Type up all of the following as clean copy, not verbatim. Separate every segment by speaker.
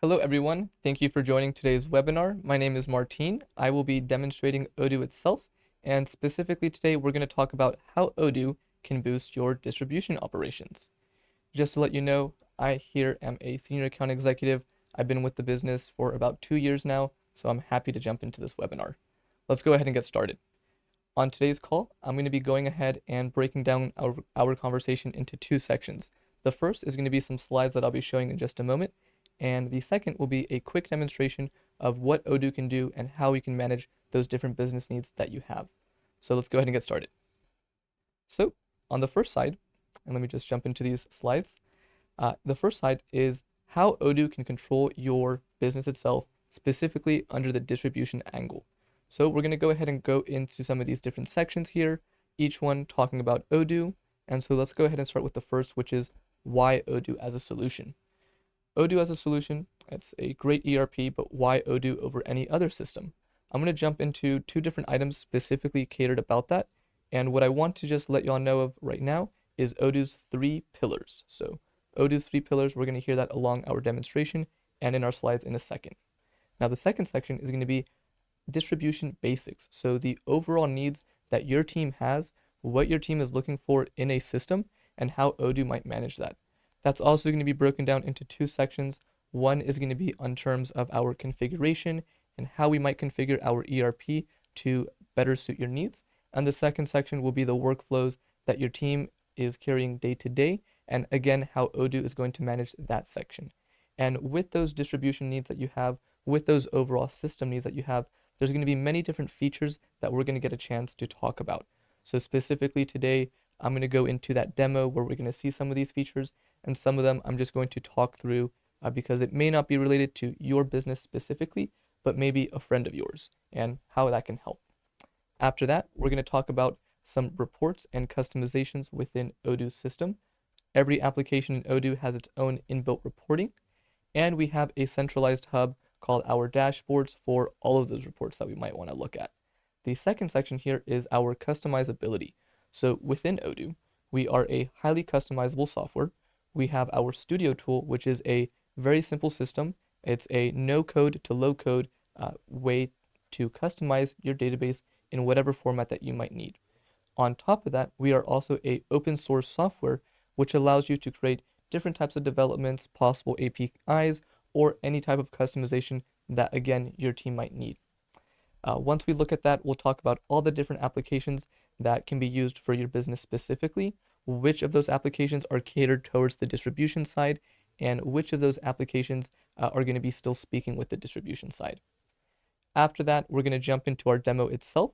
Speaker 1: Hello everyone, thank you for joining today's webinar. My name is Martine. I will be demonstrating Odoo itself, and specifically today we're going to talk about how Odoo can boost your distribution operations. Just to let you know, I here am a senior account executive. I've been with the business for about 2 years now, so I'm happy to jump into this webinar. Let's go ahead and get started. On today's call, I'm going to be going ahead and breaking down our conversation into two sections. The first is going to be some slides that I'll be showing in just a moment, and the second will be a quick demonstration of what Odoo can do and how we can manage those different business needs that you have. So let's go ahead and get started. So on the first side, and let me just jump into these slides. The first side is how Odoo can control your business itself, specifically under the distribution angle. So we're going to go ahead and go into some of these different sections here, each one talking about Odoo. And so let's go ahead and start with the first, which is why Odoo as a solution. Odoo as a solution, it's a great ERP, but why Odoo over any other system? I'm going to jump into two different items specifically catered about that. And what I want to just let y'all know of right now is Odoo's 3 pillars. So Odoo's 3 pillars, we're going to hear that along our demonstration and in our slides in a second. Now the second section is going to be distribution basics. So the overall needs that your team has, what your team is looking for in a system, and how Odoo might manage that. That's also going to be broken down into two sections. One is going to be on terms of our configuration and how we might configure our ERP to better suit your needs. And the second section will be the workflows that your team is carrying day to day, and again, how Odoo is going to manage that section. And with those distribution needs that you have, with those overall system needs that you have, there's going to be many different features that we're going to get a chance to talk about. So specifically today, I'm going to go into that demo where we're going to see some of these features, and some of them I'm just going to talk through because it may not be related to your business specifically, but maybe a friend of yours and how that can help. After that, we're going to talk about some reports and customizations within Odoo's system. Every application in Odoo has its own inbuilt reporting, and we have a centralized hub called our dashboards for all of those reports that we might want to look at. The second section here is our customizability. So within Odoo, we are a highly customizable software. We have our studio tool, which is a very simple system. It's a no code to low code way to customize your database in whatever format that you might need. On top of that, we are also a open source software, which allows you to create different types of developments, possible APIs, or any type of customization that, again, your team might need. Once we look at that, we'll talk about all the different applications that can be used for your business specifically, which of those applications are catered towards the distribution side, and which of those applications are going to be still speaking with the distribution side. After that, we're going to jump into our demo itself,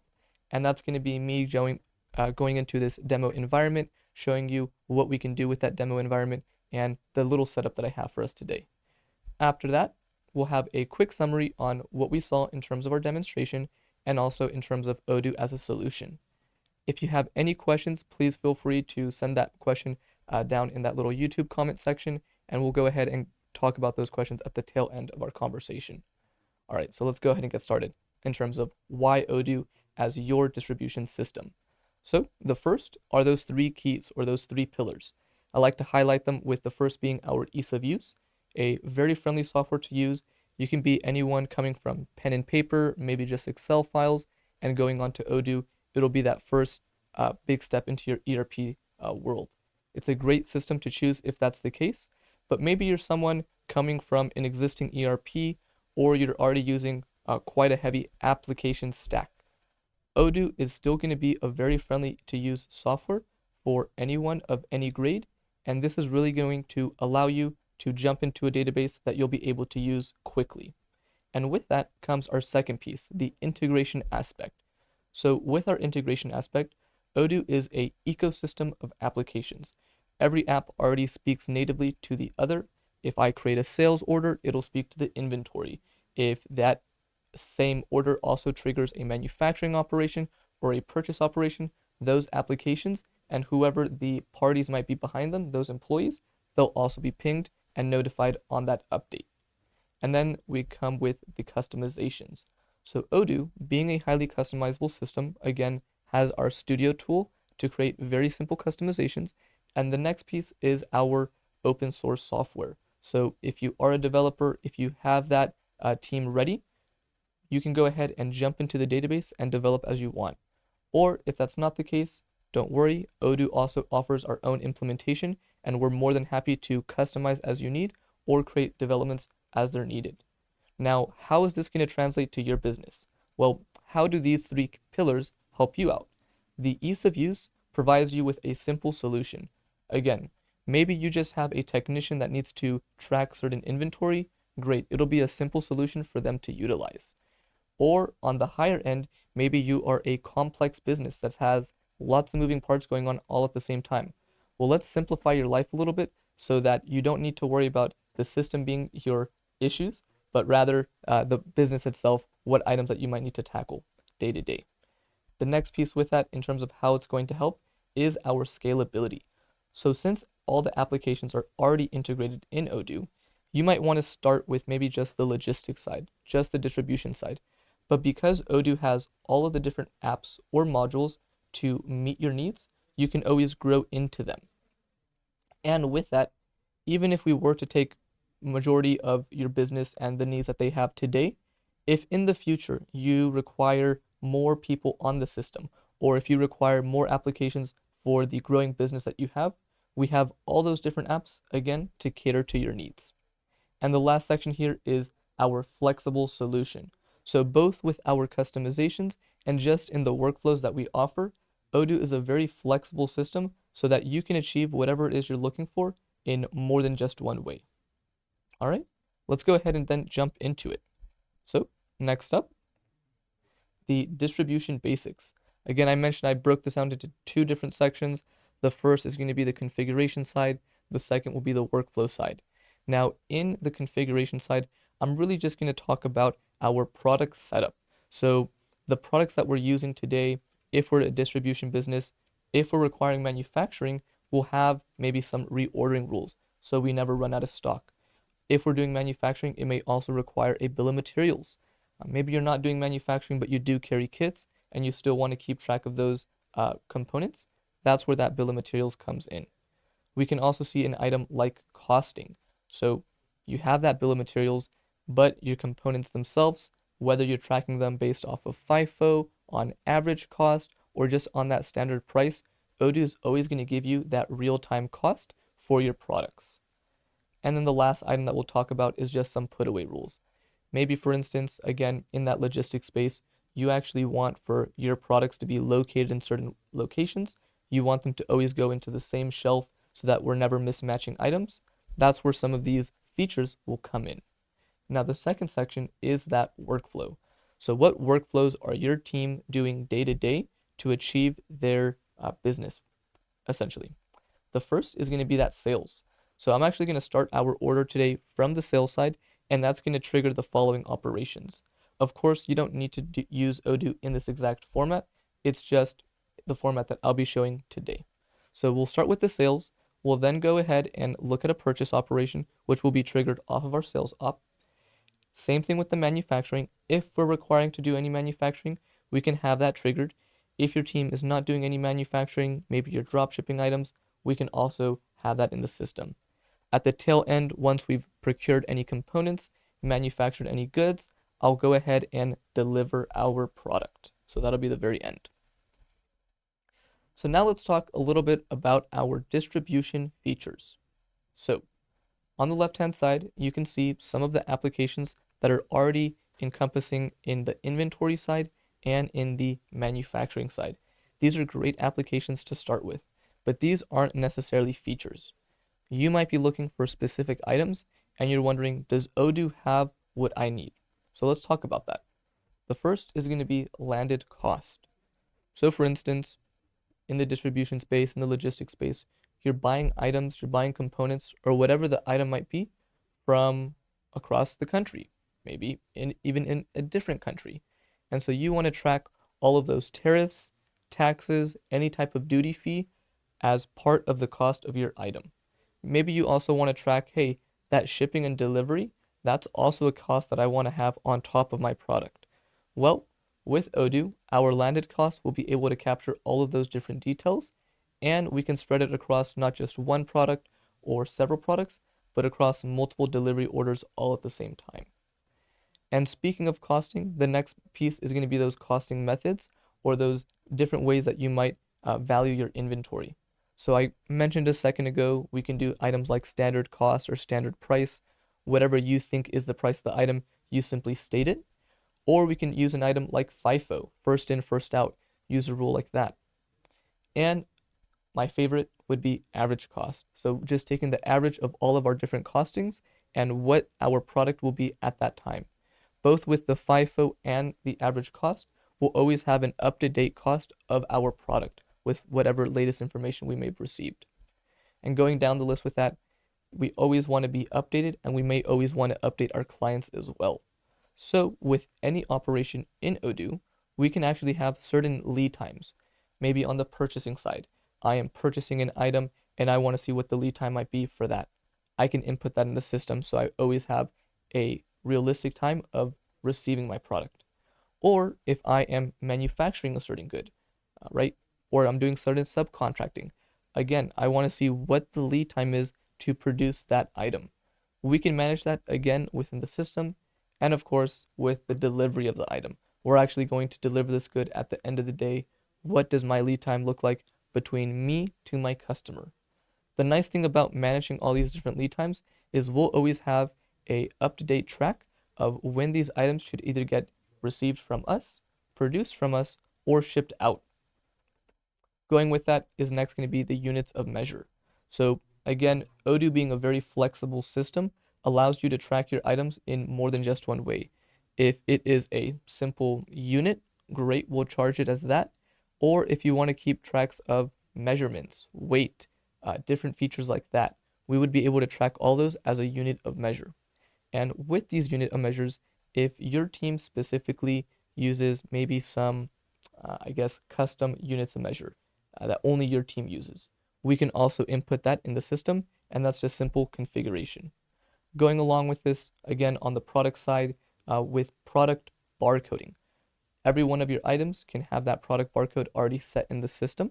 Speaker 1: and that's going to be me going into this demo environment, showing you what we can do with that demo environment and the little setup that I have for us today. After that, we'll have a quick summary on what we saw in terms of our demonstration and also in terms of Odoo as a solution. If you have any questions, please feel free to send that question down in that little YouTube comment section, and we'll go ahead and talk about those questions at the tail end of our conversation. All right, so let's go ahead and get started in terms of why Odoo as your distribution system. So the first are those 3 keys or those 3 pillars. I like to highlight them with the first being our ease of use, a very friendly software to use. You can be anyone coming from pen and paper, maybe just Excel files, and going on to Odoo. It'll be that first big step into your ERP world. It's a great system to choose if that's the case, but maybe you're someone coming from an existing ERP, or you're already using quite a heavy application stack. Odoo is still going to be a very friendly to use software for anyone of any grade, and this is really going to allow you to jump into a database that you'll be able to use quickly. And with that comes our second piece, the integration aspect. So with our integration aspect, Odoo is an ecosystem of applications. Every app already speaks natively to the other. If I create a sales order, it'll speak to the inventory. If that same order also triggers a manufacturing operation or a purchase operation, those applications and whoever the parties might be behind them, those employees, they'll also be pinged and notified on that update. And then we come with the customizations. So Odoo, being a highly customizable system, again, has our studio tool to create very simple customizations. And the next piece is our open source software. So if you are a developer, if you have that team ready, you can go ahead and jump into the database and develop as you want. Or if that's not the case, don't worry, Odoo also offers our own implementation, and we're more than happy to customize as you need or create developments as they're needed. Now, how is this going to translate to your business? Well, how do these three pillars help you out? The ease of use provides you with a simple solution. Again, maybe you just have a technician that needs to track certain inventory. Great, it'll be a simple solution for them to utilize. Or on the higher end, maybe you are a complex business that has lots of moving parts going on all at the same time. Well, let's simplify your life a little bit so that you don't need to worry about the system being your issues, but rather the business itself, what items that you might need to tackle day to day. The next piece with that, in terms of how it's going to help, is our scalability. So since all the applications are already integrated in Odoo, you might want to start with maybe just the logistics side, just the distribution side. But because Odoo has all of the different apps or modules to meet your needs, you can always grow into them. And with that, even if we were to take majority of your business and the needs that they have today, if in the future you require more people on the system, or if you require more applications for the growing business that you have, we have all those different apps, again, to cater to your needs. And the last section here is our flexible solution. So both with our customizations and just in the workflows that we offer, Odoo is a very flexible system so that you can achieve whatever it is you're looking for in more than just one way. All right, let's go ahead and then jump into it. So next up, the distribution basics. Again, I mentioned I broke this down into two different sections. The first is going to be the configuration side. The second will be the workflow side. Now, in the configuration side, I'm really just going to talk about our product setup. So the products that we're using today, if we're a distribution business, if we're requiring manufacturing, we'll have maybe some reordering rules so we never run out of stock. If we're doing manufacturing, it may also require a bill of materials. Maybe you're not doing manufacturing, but you do carry kits and you still want to keep track of those components. That's where that bill of materials comes in. We can also see an item like costing. So you have that bill of materials, but your components themselves, whether you're tracking them based off of FIFO, on average cost, or just on that standard price, Odoo is always going to give you that real-time cost for your products. And then the last item that we'll talk about is just some put away rules. Maybe, for instance, again, in that logistics space, you actually want for your products to be located in certain locations. You want them to always go into the same shelf so that we're never mismatching items. That's where some of these features will come in. Now, the second section is that workflow. So what workflows are your team doing day to day to achieve their business, essentially? The first is going to be that sales. So I'm actually going to start our order today from the sales side, and that's going to trigger the following operations. Of course, you don't need to use Odoo in this exact format. It's just the format that I'll be showing today. So we'll start with the sales. We'll then go ahead and look at a purchase operation, which will be triggered off of our sales op. Same thing with the manufacturing. If we're requiring to do any manufacturing, we can have that triggered. If your team is not doing any manufacturing, maybe you're drop shipping items, we can also have that in the system. At the tail end, once we've procured any components, manufactured any goods, I'll go ahead and deliver our product. So that'll be the very end. So now let's talk a little bit about our distribution features. So on the left-hand side, you can see some of the applications that are already encompassing in the inventory side and in the manufacturing side. These are great applications to start with, but these aren't necessarily features. You might be looking for specific items and you're wondering, does Odoo have what I need? So let's talk about that. The first is going to be landed cost. So for instance, in the distribution space, in the logistics space, you're buying items, you're buying components, or whatever the item might be from across the country, maybe even in a different country. And so you want to track all of those tariffs, taxes, any type of duty fee as part of the cost of your item. Maybe you also want to track, hey, that shipping and delivery, that's also a cost that I want to have on top of my product. Well, with Odoo, our landed cost will be able to capture all of those different details, and we can spread it across not just one product or several products, but across multiple delivery orders all at the same time. And speaking of costing, the next piece is going to be those costing methods or those different ways that you might value your inventory. So I mentioned a second ago, we can do items like standard cost or standard price. Whatever you think is the price of the item, you simply state it. Or we can use an item like FIFO, first in, first out, use a rule like that. And my favorite would be average cost. So just taking the average of all of our different costings and what our product will be at that time. Both with the FIFO and the average cost, we'll always have an up-to-date cost of our product with whatever latest information we may have received. And going down the list with that, we always want to be updated, and we may always want to update our clients as well. So with any operation in Odoo, we can actually have certain lead times. Maybe on the purchasing side, I am purchasing an item and I want to see what the lead time might be for that. I can input that in the system so I always have a realistic time of receiving my product. Or if I am manufacturing a certain good, right? Or I'm doing certain subcontracting. Again, I want to see what the lead time is to produce that item. We can manage that again within the system, and of course with the delivery of the item. We're actually going to deliver this good at the end of the day. What does my lead time look like between me to my customer? The nice thing about managing all these different lead times is we'll always have a up-to-date track of when these items should either get received from us, produced from us, or shipped out. Going with that is next going to be the units of measure. So again, Odoo being a very flexible system allows you to track your items in more than just one way. If it is a simple unit, great, we'll charge it as that. Or if you want to keep tracks of measurements, weight, different features like that, we would be able to track all those as a unit of measure. And with these unit of measures, if your team specifically uses maybe some, custom units of measure that only your team uses, we can also input that in the system, and that's just simple configuration. Going along with this, again, on the product side, with product barcoding. Every one of your items can have that product barcode already set in the system,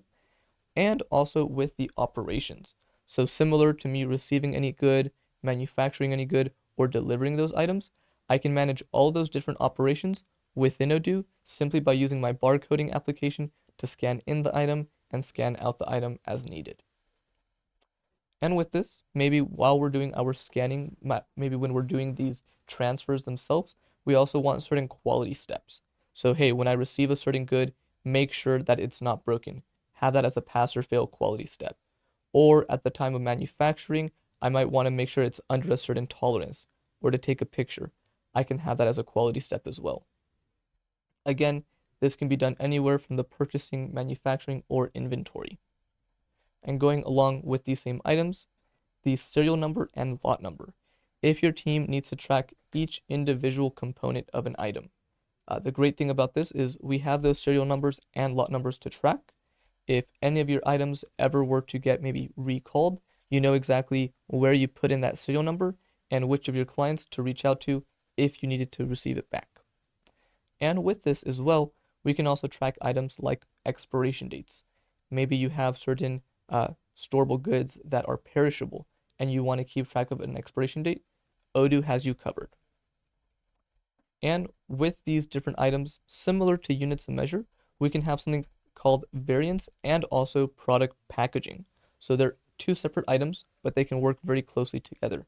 Speaker 1: and also with the operations. So similar to me receiving any good, manufacturing any good, or delivering those items, I can manage all those different operations within Odoo simply by using my barcoding application to scan in the item and scan out the item as needed. And with this, maybe while we're doing our scanning, maybe when we're doing these transfers themselves, we also want certain quality steps. So hey, when I receive a certain good, make sure that it's not broken. Have that as a pass or fail quality step. Or at the time of manufacturing, I might want to make sure it's under a certain tolerance, or to take a picture. I can have that as a quality step as well. Again, this can be done anywhere from the purchasing, manufacturing, or inventory. And going along with these same items, the serial number and lot number. If your team needs to track each individual component of an item, the great thing about this is we have those serial numbers and lot numbers to track. If any of your items ever were to get maybe recalled, you know exactly where you put in that serial number and which of your clients to reach out to if you needed to receive it back. And with this as well, we can also track items like expiration dates. Maybe you have certain storable goods that are perishable and you want to keep track of an expiration date. Odoo has you covered. And with these different items, similar to units of measure, we can have something called variants and also product packaging. So they're two separate items, but they can work very closely together.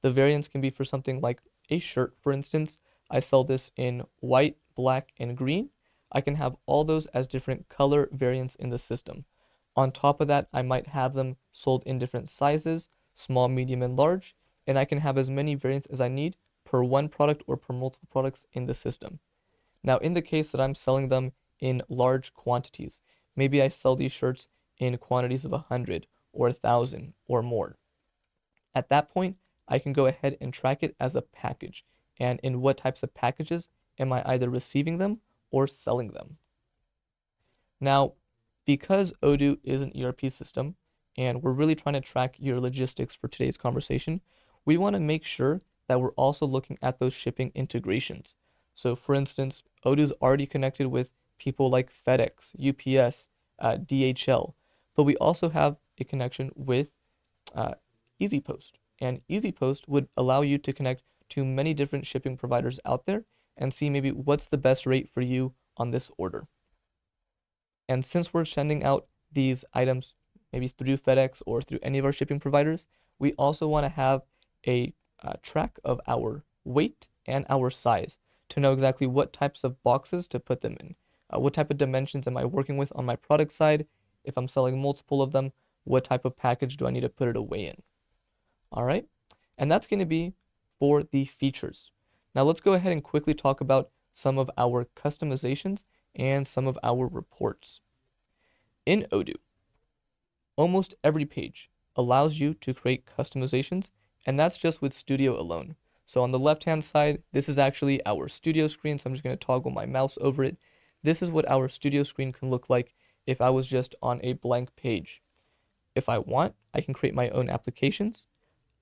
Speaker 1: The variants can be for something like a shirt, for instance. I sell this in white, black, and green. I can have all those as different color variants in the system. On top of that, I might have them sold in different sizes, small, medium, and large, and I can have as many variants as I need per one product or per multiple products in the system. Now, in the case that I'm selling them in large quantities, maybe I sell these shirts in quantities of 100 or 1,000 or more. At that point, I can go ahead and track it as a package, and in what types of packages am I either receiving them or selling them. Now, because Odoo is an ERP system, and we're really trying to track your logistics for today's conversation, we want to make sure that we're also looking at those shipping integrations. So for instance, Odoo is already connected with people like FedEx, UPS, DHL, but we also have a connection with EasyPost. And Easy Post would allow you to connect to many different shipping providers out there and see maybe what's the best rate for you on this order. And since we're sending out these items maybe through FedEx or through any of our shipping providers, we also want to have a track of our weight and our size to know exactly what types of boxes to put them in. What type of dimensions am I working with on my product side? If I'm selling multiple of them, what type of package do I need to put it away in? All right, and that's going to be for the features. Now let's go ahead and quickly talk about some of our customizations and some of our reports. In Odoo, almost every page allows you to create customizations, and that's just with Studio alone. So on the left-hand side, this is actually our Studio screen, so I'm just going to toggle my mouse over it. This is what our Studio screen can look like if I was just on a blank page. If I want, I can create my own applications.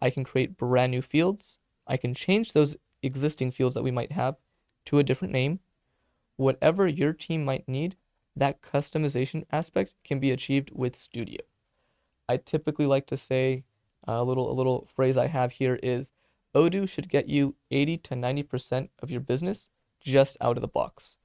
Speaker 1: I can create brand new fields. I can change those existing fields that we might have to a different name. Whatever your team might need, that customization aspect can be achieved with Studio. I typically like to say a little phrase I have here is Odoo should get you 80 to 90% of your business just out of the box.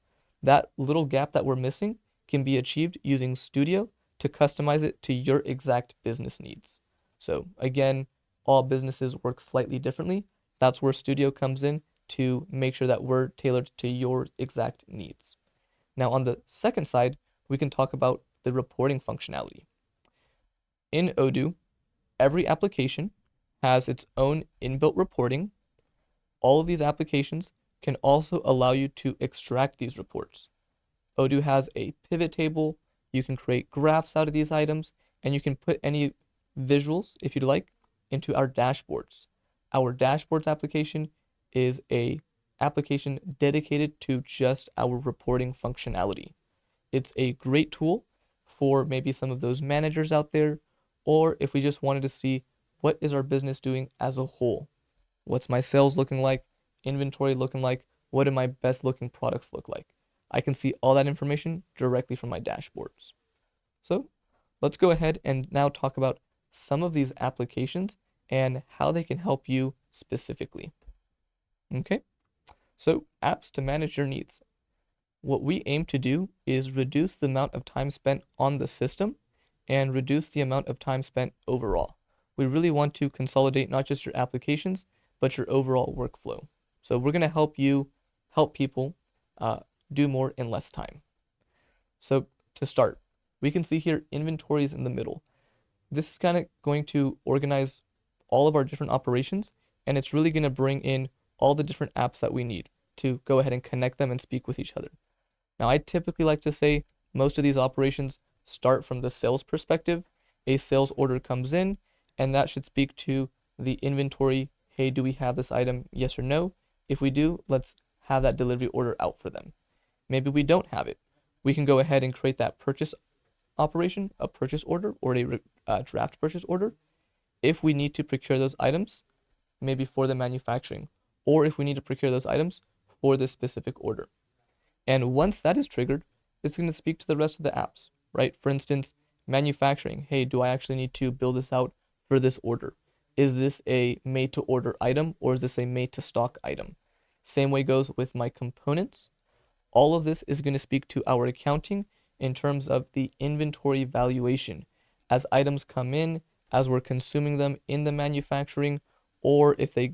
Speaker 1: That little gap that we're missing can be achieved using Studio to customize it to your exact business needs. So again, all businesses work slightly differently. That's where Studio comes in to make sure that we're tailored to your exact needs. Now on the second side, we can talk about the reporting functionality. In Odoo, every application has its own inbuilt reporting. All of these applications can also allow you to extract these reports. Odoo has a pivot table. You can create graphs out of these items, and you can put any visuals, if you'd like, into our dashboards. Our dashboards application is a application dedicated to just our reporting functionality. It's a great tool for maybe some of those managers out there, or if we just wanted to see what is our business doing as a whole. What's my sales looking like? Inventory looking like? What do my best looking products look like? I can see all that information directly from my dashboards. So let's go ahead and now talk about some of these applications and how they can help you specifically. Okay, so apps to manage your needs. What we aim to do is reduce the amount of time spent on the system and reduce the amount of time spent overall. We really want to consolidate not just your applications, but your overall workflow. So we're going to help you help people do more in less time. So to start, we can see here inventories in the middle. This is kind of going to organize all of our different operations, and it's really going to bring in all the different apps that we need to go ahead and connect them and speak with each other. Now, I typically like to say most of these operations start from the sales perspective. A sales order comes in, and that should speak to the inventory. Hey, do we have this item? Yes or no? If we do, let's have that delivery order out for them. Maybe we don't have it. We can go ahead and create that purchase operation, a purchase order, or a draft purchase order. If we need to procure those items, maybe for the manufacturing, or if we need to procure those items for this specific order. And once that is triggered, it's going to speak to the rest of the apps, right? For instance, manufacturing. Hey, do I actually need to build this out for this order? Is this a made to order item or is this a made to stock item? Same way goes with my components. All of this is going to speak to our accounting in terms of the inventory valuation as items come in, as we're consuming them in the manufacturing, or if they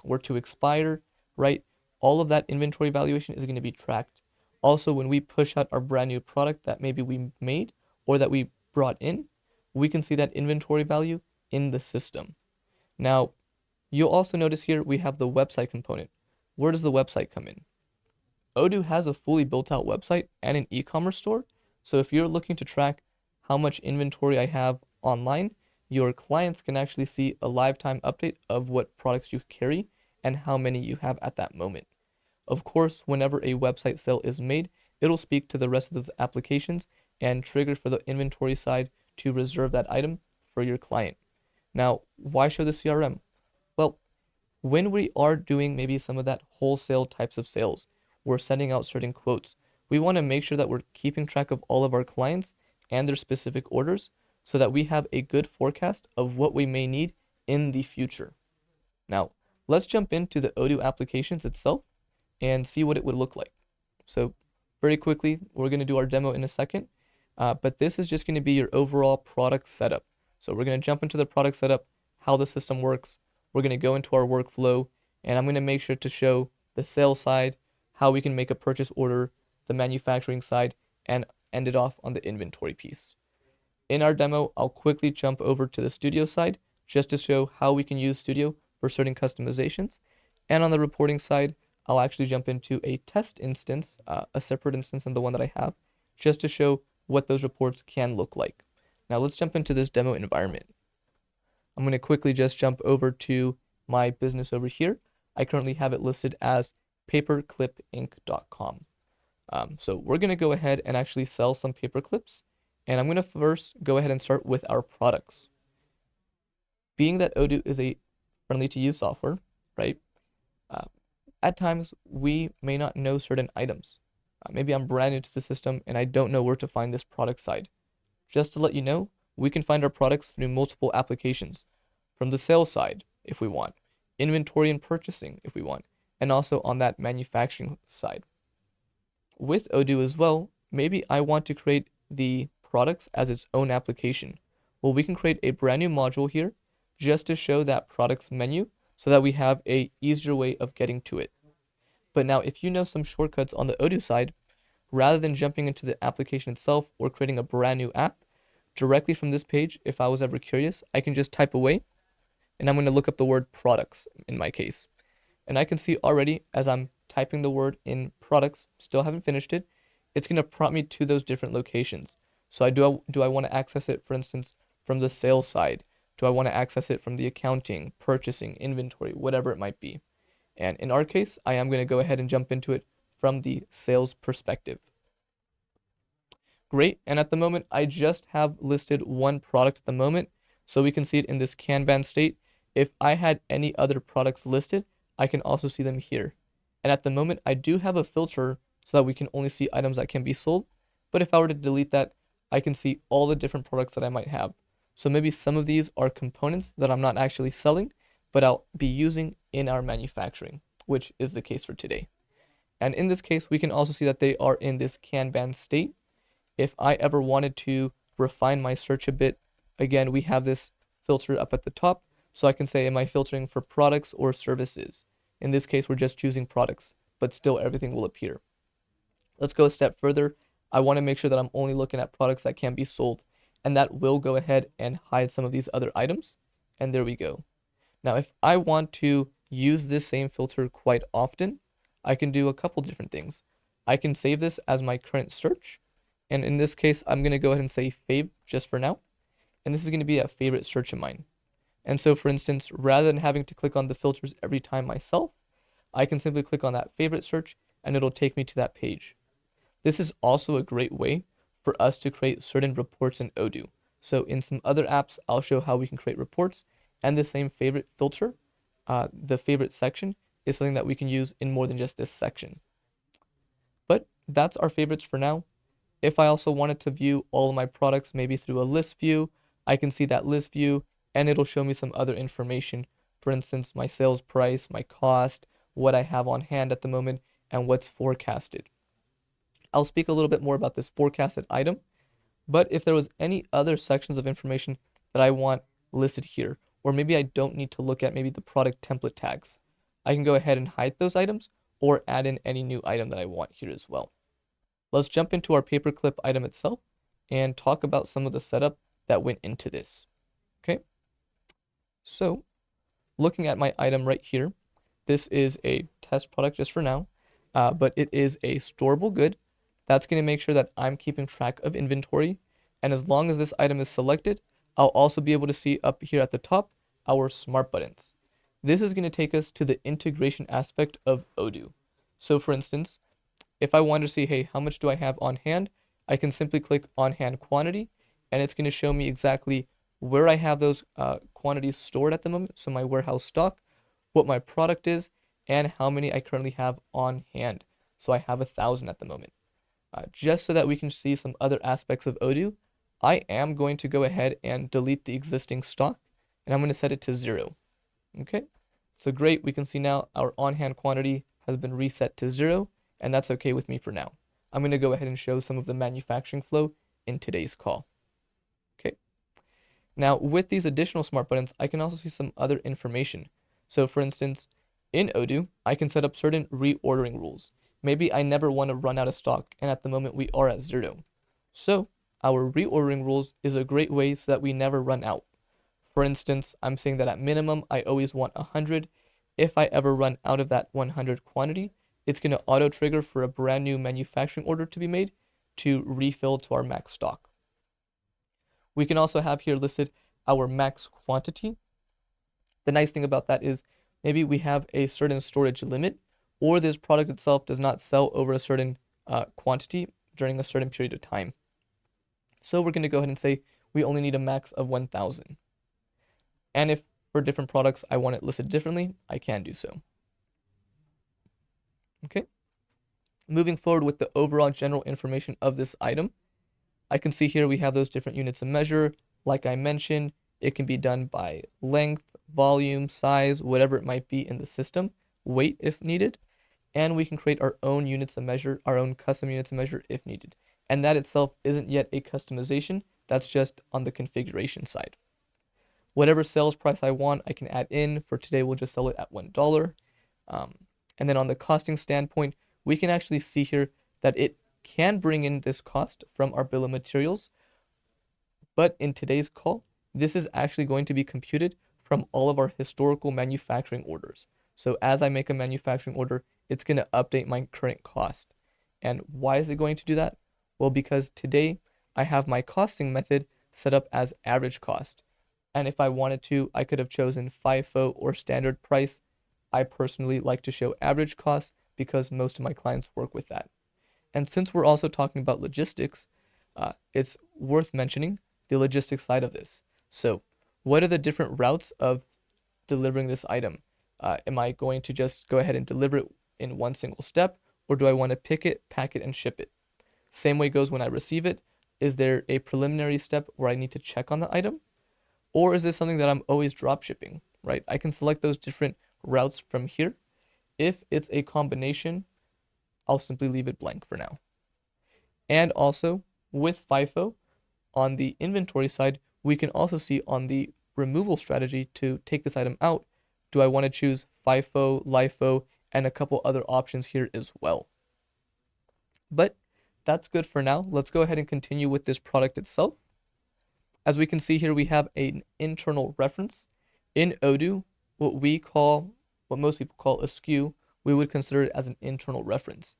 Speaker 1: were to expire, right? All of that inventory valuation is going to be tracked. Also, when we push out our brand new product that maybe we made or that we brought in, we can see that inventory value in the system. Now, you'll also notice here we have the website component. Where does the website come in? Odoo has a fully built out website and an e-commerce store. So if you're looking to track how much inventory I have online, your clients can actually see a live time update of what products you carry and how many you have at that moment. Of course, whenever a website sale is made, it'll speak to the rest of those applications and trigger for the inventory side to reserve that item for your client. Now, why show the CRM? Well, when we are doing maybe some of that wholesale types of sales, we're sending out certain quotes. We want to make sure that we're keeping track of all of our clients and their specific orders so that we have a good forecast of what we may need in the future. Now, let's jump into the Odoo applications itself and see what it would look like. So very quickly, we're going to do our demo in a second, but this is just going to be your overall product setup. So we're going to jump into the product setup, how the system works. We're going to go into our workflow, and I'm going to make sure to show the sales side, how we can make a purchase order, the manufacturing side, and end it off on the inventory piece. In our demo, I'll quickly jump over to the Studio side just to show how we can use Studio for certain customizations. And on the reporting side, I'll actually jump into a test instance, a separate instance than the one that I have, just to show what those reports can look like. Now let's jump into this demo environment. I'm going to quickly just jump over to my business over here. I currently have it listed as paperclipinc.com. So we're going to go ahead and actually sell some paper clips. And I'm going to first go ahead and start with our products. Being that Odoo is a friendly to use software, right? At times we may not know certain items. Maybe I'm brand new to the system and I don't know where to find this product side. Just to let you know, we can find our products through multiple applications. From the sales side, if we want, inventory and purchasing, if we want, and also on that manufacturing side. With Odoo as well, maybe I want to create the products as its own application. Well, we can create a brand new module here just to show that products menu so that we have a easier way of getting to it. But now if you know some shortcuts on the Odoo side, rather than jumping into the application itself or creating a brand new app, directly from this page, if I was ever curious, I can just type away and I'm going to look up the word products in my case. And I can see already as I'm typing the word in products, still haven't finished it, it's going to prompt me to those different locations. So do I want to access it, for instance, from the sales side? Do I want to access it from the accounting, purchasing, inventory, whatever it might be? And in our case, I am going to go ahead and jump into it from the sales perspective. Great, and at the moment, I just have listed one product at the moment, so we can see it in this Kanban state. If I had any other products listed, I can also see them here. And at the moment, I do have a filter so that we can only see items that can be sold, but if I were to delete that, I can see all the different products that I might have. So maybe some of these are components that I'm not actually selling, but I'll be using in our manufacturing, which is the case for today. And in this case, we can also see that they are in this Kanban state. If I ever wanted to refine my search a bit, again, we have this filter up at the top. So I can say, am I filtering for products or services? In this case, we're just choosing products, but still everything will appear. Let's go a step further. I want to make sure that I'm only looking at products that can be sold, and that will go ahead and hide some of these other items. And there we go. Now, if I want to use this same filter quite often, I can do a couple different things. I can save this as my current search. And in this case, I'm going to go ahead and say fave just for now. And this is going to be a favorite search of mine. And so, for instance, rather than having to click on the filters every time myself, I can simply click on that favorite search and it'll take me to that page. This is also a great way for us to create certain reports in Odoo. So in some other apps, I'll show how we can create reports, and the same favorite filter, the favorite section, is something that we can use in more than just this section. But that's our favorites for now. If I also wanted to view all of my products maybe through a list view, I can see that list view and it'll show me some other information. For instance, my sales price, my cost, what I have on hand at the moment, and what's forecasted. I'll speak a little bit more about this forecasted item, but if there was any other sections of information that I want listed here, or maybe I don't need to look at maybe the product template tags, I can go ahead and hide those items or add in any new item that I want here as well. Let's jump into our paperclip item itself and talk about some of the setup that went into this. Okay, so looking at my item right here, this is a test product just for now, but it is a storable good. That's going to make sure that I'm keeping track of inventory. And as long as this item is selected, I'll also be able to see up here at the top our smart buttons. This is going to take us to the integration aspect of Odoo. So for instance, if I wanted to see, hey, how much do I have on hand? I can simply click on hand quantity, and it's going to show me exactly where I have those quantities stored at the moment. So my warehouse stock, what my product is, and how many I currently have on hand. So I have 1,000 at the moment. Just so that we can see some other aspects of Odoo, I am going to go ahead and delete the existing stock and I'm going to set it to 0. Okay, so great. We can see now our on-hand quantity has been reset to 0, and that's okay with me for now. I'm going to go ahead and show some of the manufacturing flow in today's call. Okay. Now, with these additional smart buttons, I can also see some other information. So for instance, in Odoo, I can set up certain reordering rules. Maybe I never want to run out of stock, and at the moment we are at 0. So our reordering rules is a great way so that we never run out. For instance, I'm saying that at minimum, I always want 100. If I ever run out of that 100 quantity, it's going to auto trigger for a brand new manufacturing order to be made to refill to our max stock. We can also have here listed our max quantity. The nice thing about that is maybe we have a certain storage limit, or this product itself does not sell over a certain quantity during a certain period of time. So we're going to go ahead and say we only need a max of 1,000. And if for different products I want it listed differently, I can do so. Okay. Moving forward with the overall general information of this item, I can see here we have those different units of measure. Like I mentioned, it can be done by length, volume, size, whatever it might be in the system, weight if needed, and we can create our own units of measure, our own custom units of measure if needed. And that itself isn't yet a customization, that's just on the configuration side. Whatever sales price I want, I can add in. For today, we'll just sell it at $1. And then on the costing standpoint, we can actually see here that it can bring in this cost from our bill of materials. But in today's call, this is actually going to be computed from all of our historical manufacturing orders. So as I make a manufacturing order, it's going to update my current cost. And why is it going to do that? Well, because today I have my costing method set up as average cost. And if I wanted to, I could have chosen FIFO or standard price. I personally like to show average cost because most of my clients work with that. And since we're also talking about logistics, it's worth mentioning the logistics side of this. So what are the different routes of delivering this item? Am I going to just go ahead and deliver it in one single step, or do I want to pick it, pack it, and ship it? Same way goes when I receive it. Is there a preliminary step where I need to check on the item? Or is this something that I'm always drop shipping, right? I can select those different routes from here. If it's a combination, I'll simply leave it blank for now. And also with FIFO, on the inventory side, we can also see on the removal strategy to take this item out, do I want to choose FIFO, LIFO, and a couple other options here as well. But that's good for now. Let's go ahead and continue with this product itself. As we can see here, we have an internal reference. In Odoo, what most people call a SKU, we would consider it as an internal reference.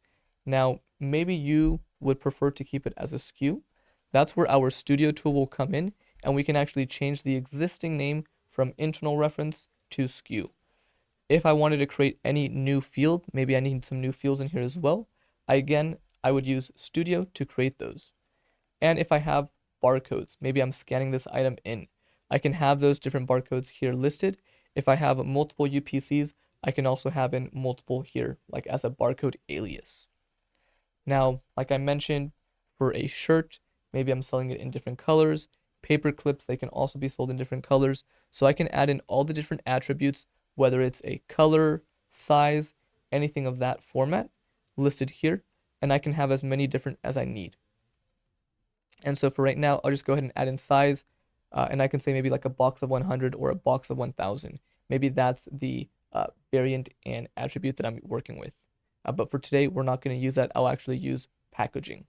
Speaker 1: Now, maybe you would prefer to keep it as a SKU. That's where our studio tool will come in, and we can actually change the existing name from internal reference to SKU. If I wanted to create any new field, maybe I need some new fields in here as well, I would use studio to create those. And if I have barcodes, maybe I'm scanning this item in, I can have those different barcodes here listed. If I have multiple UPCs, I can also have in multiple here, like as a barcode alias. Now, like I mentioned, for a shirt, maybe I'm selling it in different colors. Paper clips, they can also be sold in different colors. So I can add in all the different attributes, whether it's a color, size, anything of that format listed here, and I can have as many different as I need. And so for right now, I'll just go ahead and add in size, and I can say maybe like a box of 100 or a box of 1000. Maybe that's the variant and attribute that I'm working with. But for today, we're not going to use that. I'll actually use packaging.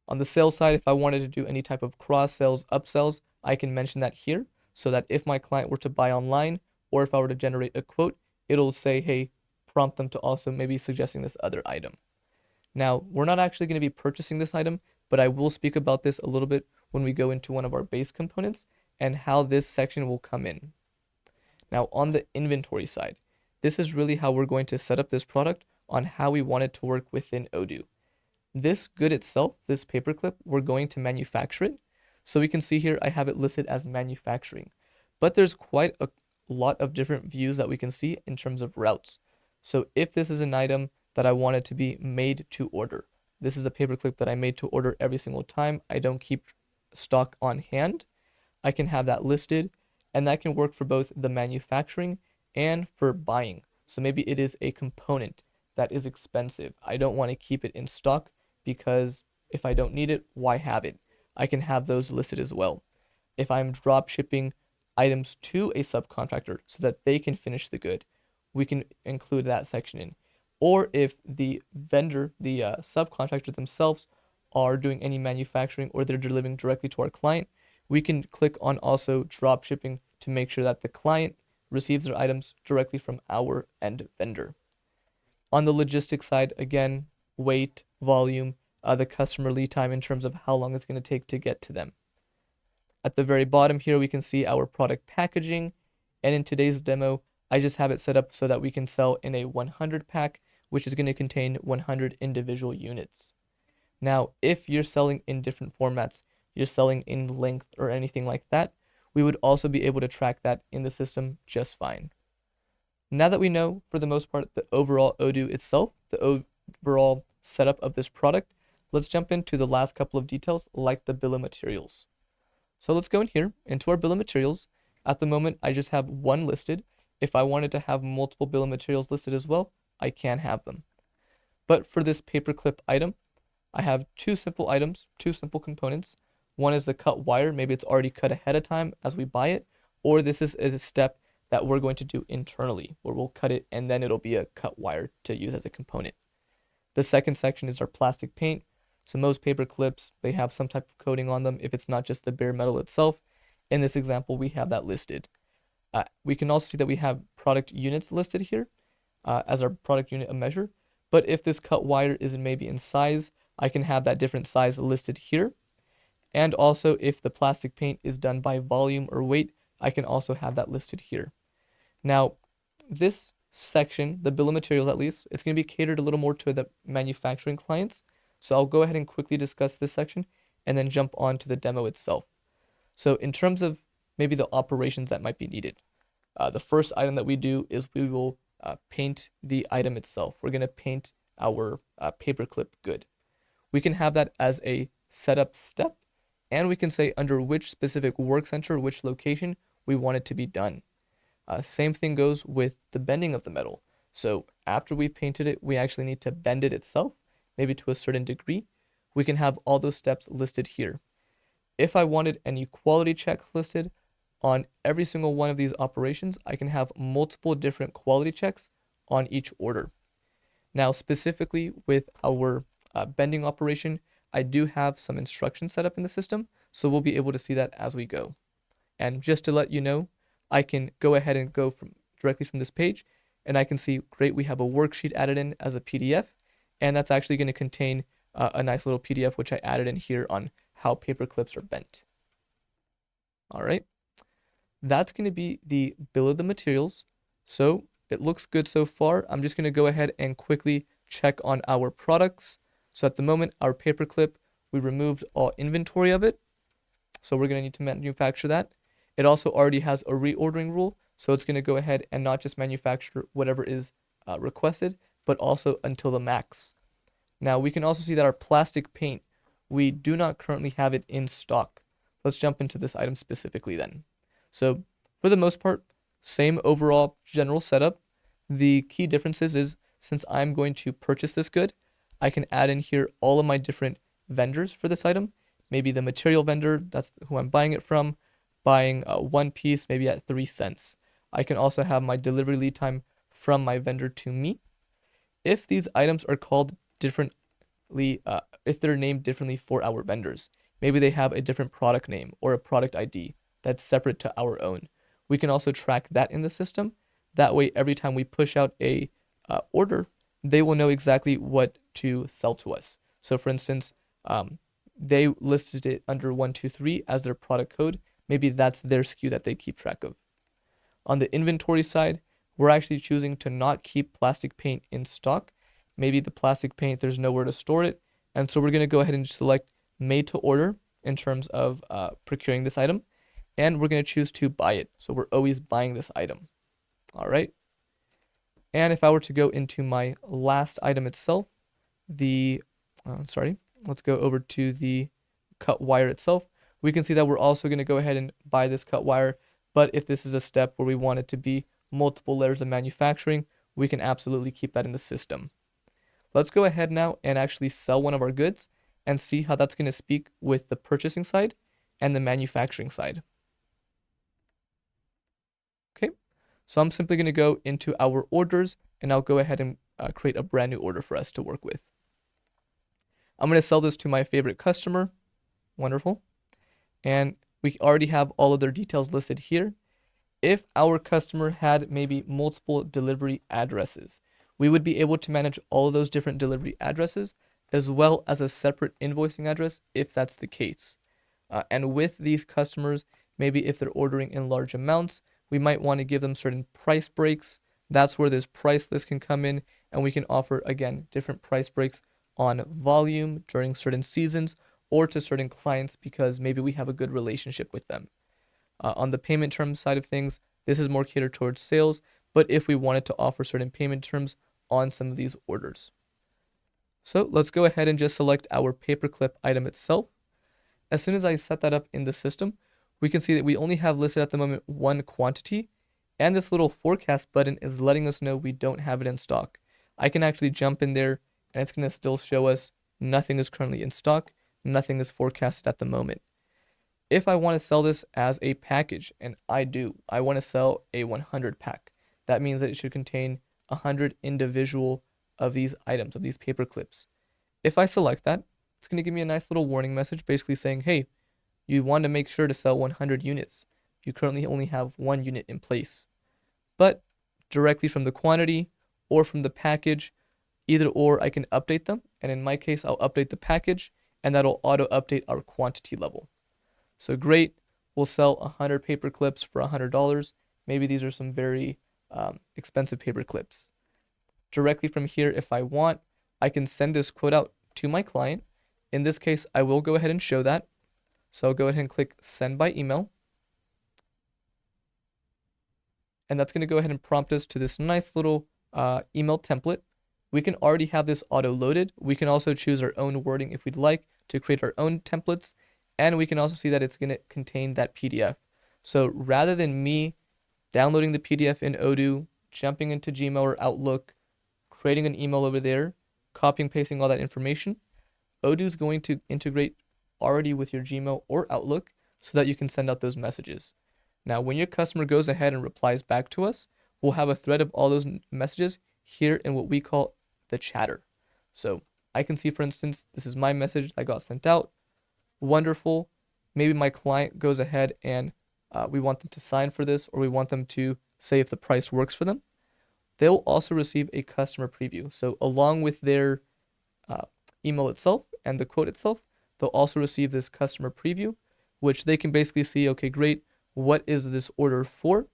Speaker 1: On the sales side, if I wanted to do any type of cross sales, upsells, I can mention that here so that if my client were to buy online or if I were to generate a quote, it'll say, hey, prompt them to also maybe suggesting this other item. Now, we're not actually going to be purchasing this item, but I will speak about this a little bit when we go into one of our base components and how this section will come in. Now, on the inventory side, this is really how we're going to set up this product on how we want it to work within Odoo. This good itself, this paperclip, we're going to manufacture it. So we can see here, I have it listed as manufacturing, but there's quite a lot of different views that we can see in terms of routes. So if this is an item that I want it to be made to order, this is a paperclip that I made to order every single time. I don't keep stock on hand. I can have that listed. And that can work for both the manufacturing and for buying. So maybe it is a component that is expensive. I don't want to keep it in stock because if I don't need it, why have it? I can have those listed as well. If I'm drop shipping items to a subcontractor so that they can finish the good, we can include that section in. Or if the vendor, the subcontractor themselves, are doing any manufacturing or they're delivering directly to our client, we can click on also drop shipping to make sure that the client receives their items directly from our end vendor. On the logistics side, again, weight, volume, the customer lead time in terms of how long it's going to take to get to them. At the very bottom here, we can see our product packaging. And in today's demo, I just have it set up so that we can sell in a 100 pack, which is going to contain 100 individual units. Now, if you're selling in different formats, you're selling in length or anything like that, we would also be able to track that in the system just fine. Now that we know, for the most part, the overall Odoo itself, the overall setup of this product, let's jump into the last couple of details like the bill of materials. So let's go in here into our bill of materials. At the moment, I just have one listed. If I wanted to have multiple bill of materials listed as well, I can have them. But for this paperclip item, I have two simple items, two simple components. One is the cut wire. Maybe it's already cut ahead of time as we buy it, or this is a step that we're going to do internally where we'll cut it and then it'll be a cut wire to use as a component. The second section is our plastic paint. So most paper clips, they have some type of coating on them if it's not just the bare metal itself. In this example, we have that listed. We can also see that we have product units listed here as our product unit of measure. But if this cut wire is maybe in size, I can have that different size listed here. And also if the plastic paint is done by volume or weight, I can also have that listed here. Now, this section, the bill of materials at least, it's going to be catered a little more to the manufacturing clients. So I'll go ahead and quickly discuss this section and then jump on to the demo itself. So in terms of maybe the operations that might be needed, the first item that we do is we will paint the item itself. We're going to paint our paperclip good. We can have that as a setup step, and we can say under which specific work center, which location we want it to be done. Same thing goes with the bending of the metal. So after we've painted it, we actually need to bend it itself, maybe to a certain degree. We can have all those steps listed here. If I wanted any quality checks listed on every single one of these operations, I can have multiple different quality checks on each order. Now, specifically with our bending operation, I do have some instructions set up in the system, so we'll be able to see that as we go. And just to let you know, I can go ahead and go directly from this page, and I can see, great, we have a worksheet added in as a PDF, and that's actually going to contain a nice little PDF, which I added in here on how paper clips are bent. All right, that's going to be the bill of the materials. So it looks good so far. I'm just going to go ahead and quickly check on our products. So at the moment, our paper clip, we removed all inventory of it. So we're going to need to manufacture that. It also already has a reordering rule. So it's going to go ahead and not just manufacture whatever is requested, but also until the max. Now we can also see that our plastic paint, we do not currently have it in stock. Let's jump into this item specifically then. So for the most part, same overall general setup. The key differences is since I'm going to purchase this good, I can add in here all of my different vendors for this item. Maybe the material vendor, that's who I'm buying it from, buying one piece maybe at 3 cents. I can also have my delivery lead time from my vendor to me. If these items are called differently, if they're named differently for our vendors, maybe they have a different product name or a product ID that's separate to our own, we can also track that in the system. That way, every time we push out a order, they will know exactly what to sell to us. So for instance, they listed it under 123 as their product code. Maybe that's their SKU that they keep track of. On the inventory side, we're actually choosing to not keep plastic paint in stock. Maybe the plastic paint, there's nowhere to store it. And so we're going to go ahead and select made to order in terms of procuring this item. And we're going to choose to buy it. So we're always buying this item. All right. And if I were to go into my last item itself, let's go over to the cut wire itself. We can see that we're also going to go ahead and buy this cut wire, But if this is a step where we want it to be multiple layers of manufacturing, we can absolutely keep that in the system. Let's go ahead now and actually sell one of our goods and see how that's going to speak with the purchasing side and the manufacturing side. Okay, so I'm simply going to go into our orders and I'll go ahead and create a brand new order for us to work with. I'm going to sell this to my favorite customer. Wonderful. And we already have all of their details listed here. If our customer had maybe multiple delivery addresses, we would be able to manage all of those different delivery addresses as well as a separate invoicing address if that's the case. And with these customers, maybe if they're ordering in large amounts, we might want to give them certain price breaks. That's where this price list can come in, and we can offer, again, different price breaks on volume during certain seasons or to certain clients because maybe we have a good relationship with them. On the payment terms side of things, this is more catered towards sales, but if we wanted to offer certain payment terms on some of these orders. So let's go ahead and just select our paperclip item itself. As soon as I set that up in the system, we can see that we only have listed at the moment one quantity, and this little forecast button is letting us know we don't have it in stock. I can actually jump in there and it's going to still show us nothing is currently in stock, nothing is forecasted at the moment. If I want to sell this as a package, and I want to sell a 100 pack. That means that it should contain 100 individual of these items, of these paper clips. If I select that, it's going to give me a nice little warning message basically saying, hey, you want to make sure to sell 100 units. You currently only have 1 unit in place. But directly from the quantity or from the package, either or I can update them. And in my case, I'll update the package and that'll auto update our quantity level. So great, we'll sell 100 paper clips for $100. Maybe these are some very expensive paper clips. Directly from here, if I want, I can send this quote out to my client. In this case, I will go ahead and show that. So I'll go ahead and click send by email. And that's going to go ahead and prompt us to this nice little email template. We can already have this auto loaded. We can also choose our own wording if we'd like to create our own templates. And we can also see that it's going to contain that PDF. So rather than me downloading the PDF in Odoo, jumping into Gmail or Outlook, creating an email over there, copying, pasting all that information, Odoo is going to integrate already with your Gmail or Outlook so that you can send out those messages. Now, when your customer goes ahead and replies back to us, we'll have a thread of all those messages here in what we call the chatter. So I can see, for instance, this is my message that got sent out. Wonderful. Maybe my client goes ahead and we want them to sign for this, or we want them to say if the price works for them. They'll also receive a customer preview. So along with their email itself and the quote itself, they'll also receive this customer preview, which they can basically see, okay, great, what is this order for?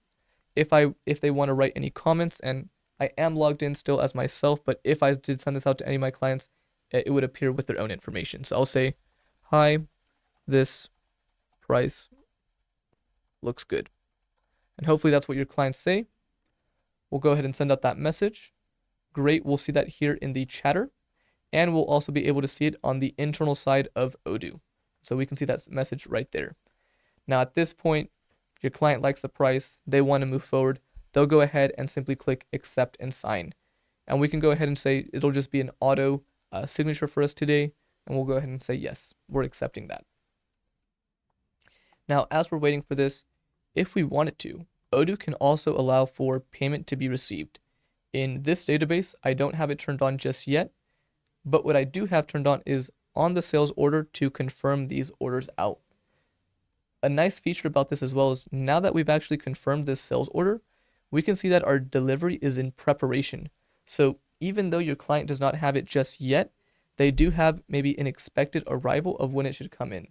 Speaker 1: If they want to write any comments, and I am logged in still as myself, but if I did send this out to any of my clients, it would appear with their own information. So I'll say, hi, this price looks good. And hopefully that's what your clients say. We'll go ahead and send out that message. Great, we'll see that here in the chatter. And we'll also be able to see it on the internal side of Odoo. So we can see that message right there. Now at this point, your client likes the price, they want to move forward, they'll go ahead and simply click accept and sign. And we can go ahead and say it'll just be an auto signature for us today, and we'll go ahead and say yes, we're accepting that. Now, as we're waiting for this, if we wanted to, Odoo can also allow for payment to be received. In this database, I don't have it turned on just yet, but what I do have turned on is on the sales order to confirm these orders out. A nice feature about this as well is now that we've actually confirmed this sales order, we can see that our delivery is in preparation. So even though your client does not have it just yet, they do have maybe an expected arrival of when it should come in.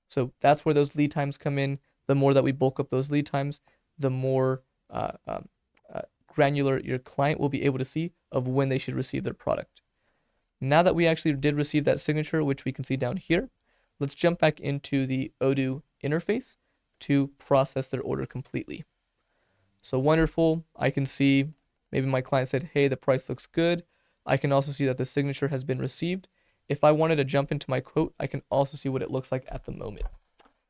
Speaker 1: So that's where those lead times come in. The more that we bulk up those lead times, the more granular your client will be able to see of when they should receive their product. Now that we actually did receive that signature, which we can see down here, let's jump back into the Odoo interface to process their order completely. So wonderful. I can see maybe my client said, hey, the price looks good. I can also see that the signature has been received. If I wanted to jump into my quote, I can also see what it looks like at the moment.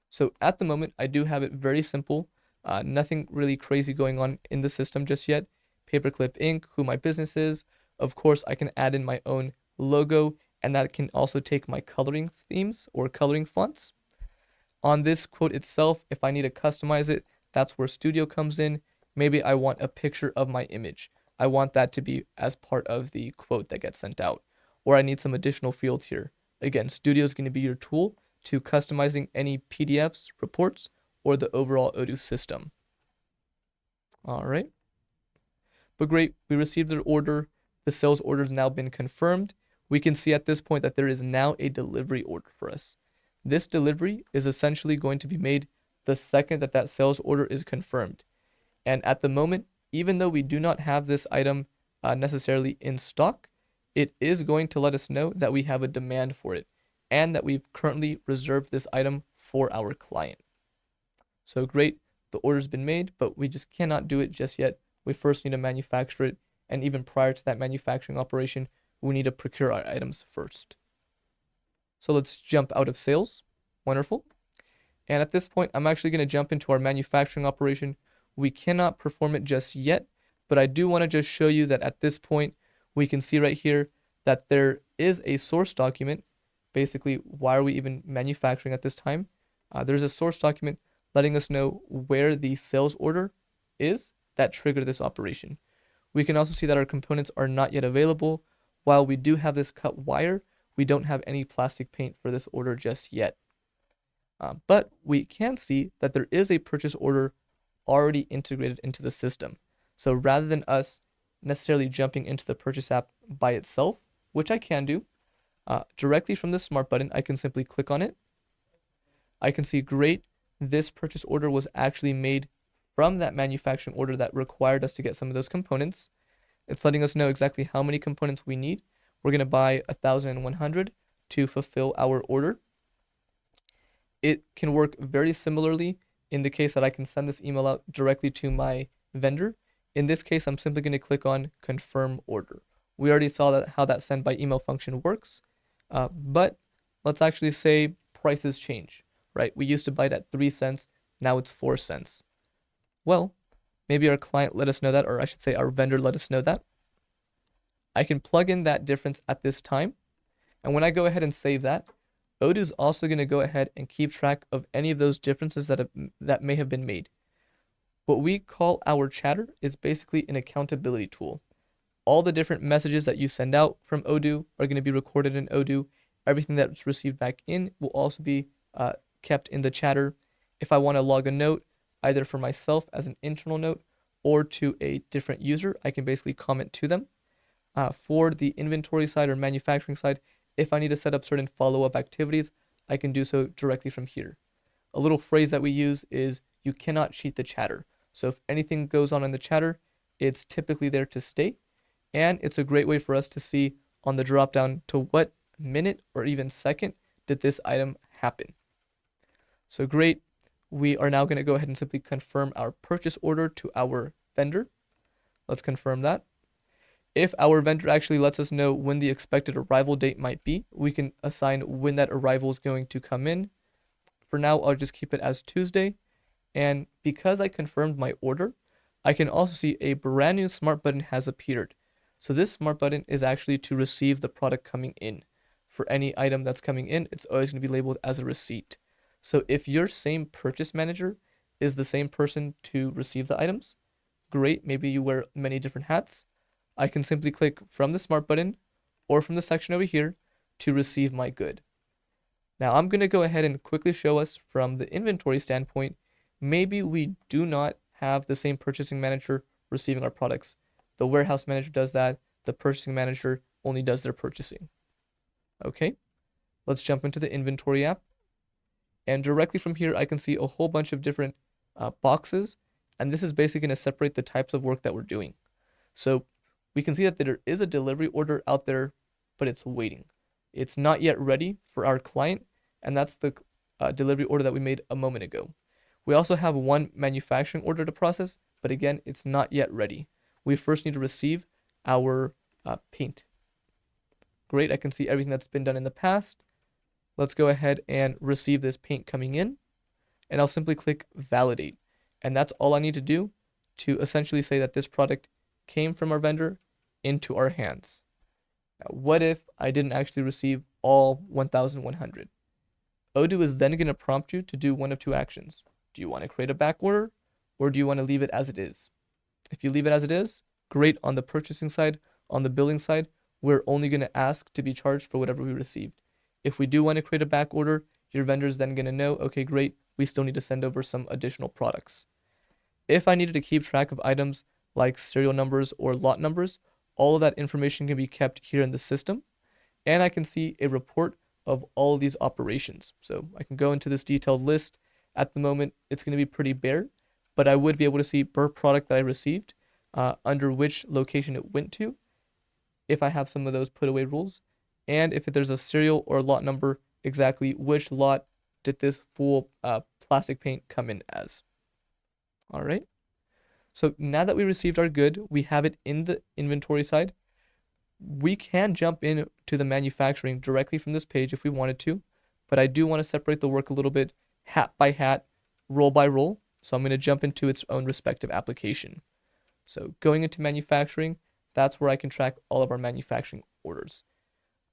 Speaker 1: So at the moment, I do have it very simple. Nothing really crazy going on in the system just yet. Paperclip Inc., who my business is. Of course, I can add in my own logo, and that can also take my coloring themes or coloring fonts. On this quote itself, if I need to customize it, that's where Studio comes in. Maybe I want a picture of my image. I want that to be as part of the quote that gets sent out. Or I need some additional fields here. Again, Studio is going to be your tool to customizing any PDFs, reports, or the overall Odoo system. All right. But great, we received the order. The sales order has now been confirmed. We can see at this point that there is now a delivery order for us. This delivery is essentially going to be made the second that that sales order is confirmed. And at the moment, even though we do not have this item necessarily in stock, it is going to let us know that we have a demand for it and that we've currently reserved this item for our client. So great, the order's been made, but we just cannot do it just yet. We first need to manufacture it, and even prior to that manufacturing operation, we need to procure our items first. So let's jump out of sales. Wonderful. And at this point, I'm actually going to jump into our manufacturing operation. We cannot perform it just yet, but I do want to just show you that at this point, we can see right here that there is a source document. Basically, why are we even manufacturing at this time? There's a source document letting us know where the sales order is that triggered this operation. We can also see that our components are not yet available. While we do have this cut wire, we don't have any plastic paint for this order just yet. But we can see that there is a purchase order already integrated into the system. So rather than us necessarily jumping into the purchase app by itself, which I can do, directly from the smart button, I can simply click on it. I can see, great, this purchase order was actually made from that manufacturing order that required us to get some of those components. It's letting us know exactly how many components we need. We're going to buy 1,100 to fulfill our order. It can work very similarly in the case that I can send this email out directly to my vendor. In this case, I'm simply going to click on confirm order. We already saw that how that send by email function works, but let's actually say prices change, right? We used to buy it at 3 cents, now it's 4 cents. Well, maybe our client let us know that, or I should say our vendor let us know that. I can plug in that difference at this time. And when I go ahead and save that, Odoo is also going to go ahead and keep track of any of those differences that may have been made. What we call our chatter is basically an accountability tool. All the different messages that you send out from Odoo are going to be recorded in Odoo. Everything that's received back in will also be kept in the chatter. If I want to log a note, either for myself as an internal note or to a different user, I can basically comment to them. For the inventory side or manufacturing side, if I need to set up certain follow-up activities, I can do so directly from here. A little phrase that we use is, you cannot cheat the chatter. So if anything goes on in the chatter, it's typically there to stay. And it's a great way for us to see on the drop down to what minute or even second did this item happen. So great. We are now going to go ahead and simply confirm our purchase order to our vendor. Let's confirm that. If our vendor actually lets us know when the expected arrival date might be, we can assign when that arrival is going to come in. For now, I'll just keep it as Tuesday. And because I confirmed my order, I can also see a brand new smart button has appeared. So this smart button is actually to receive the product coming in. For any item that's coming in, it's always going to be labeled as a receipt. So if your same purchase manager is the same person to receive the items, great, maybe you wear many different hats. I can simply click from the smart button or from the section over here to receive my good. Now I'm going to go ahead and quickly show us from the inventory standpoint, maybe we do not have the same purchasing manager receiving our products. The warehouse manager does that. The purchasing manager only does their purchasing. Okay, let's jump into the inventory app. And directly from here, I can see a whole bunch of different boxes. And this is basically going to separate the types of work that we're doing. So we can see that there is a delivery order out there, but it's waiting. It's not yet ready for our client. And that's the delivery order that we made a moment ago. We also have one manufacturing order to process, but again, it's not yet ready. We first need to receive our paint. Great, I can see everything that's been done in the past. Let's go ahead and receive this paint coming in, and I'll simply click validate. And that's all I need to do to essentially say that this product came from our vendor into our hands. Now, what if I didn't actually receive all 1,100? Odoo is then going to prompt you to do one of two actions. Do you want to create a back order, or do you want to leave it as it is? If you leave it as it is, great. On the purchasing side, on the billing side, we're only going to ask to be charged for whatever we received. If we do want to create a back order, your vendor is then going to know, okay, great, we still need to send over some additional products. If I needed to keep track of items like serial numbers or lot numbers, all of that information can be kept here in the system, and I can see a report of all of these operations. So I can go into this detailed list. At the moment, it's going to be pretty bare, but I would be able to see per product that I received, under which location it went to, if I have some of those put away rules, and if there's a serial or lot number, exactly which lot did this full plastic paint come in as. All right. So now that we received our good, we have it in the inventory side. We can jump in to the manufacturing directly from this page if we wanted to, but I do want to separate the work a little bit, hat by hat, roll by roll. So I'm going to jump into its own respective application. So going into manufacturing, that's where I can track all of our manufacturing orders.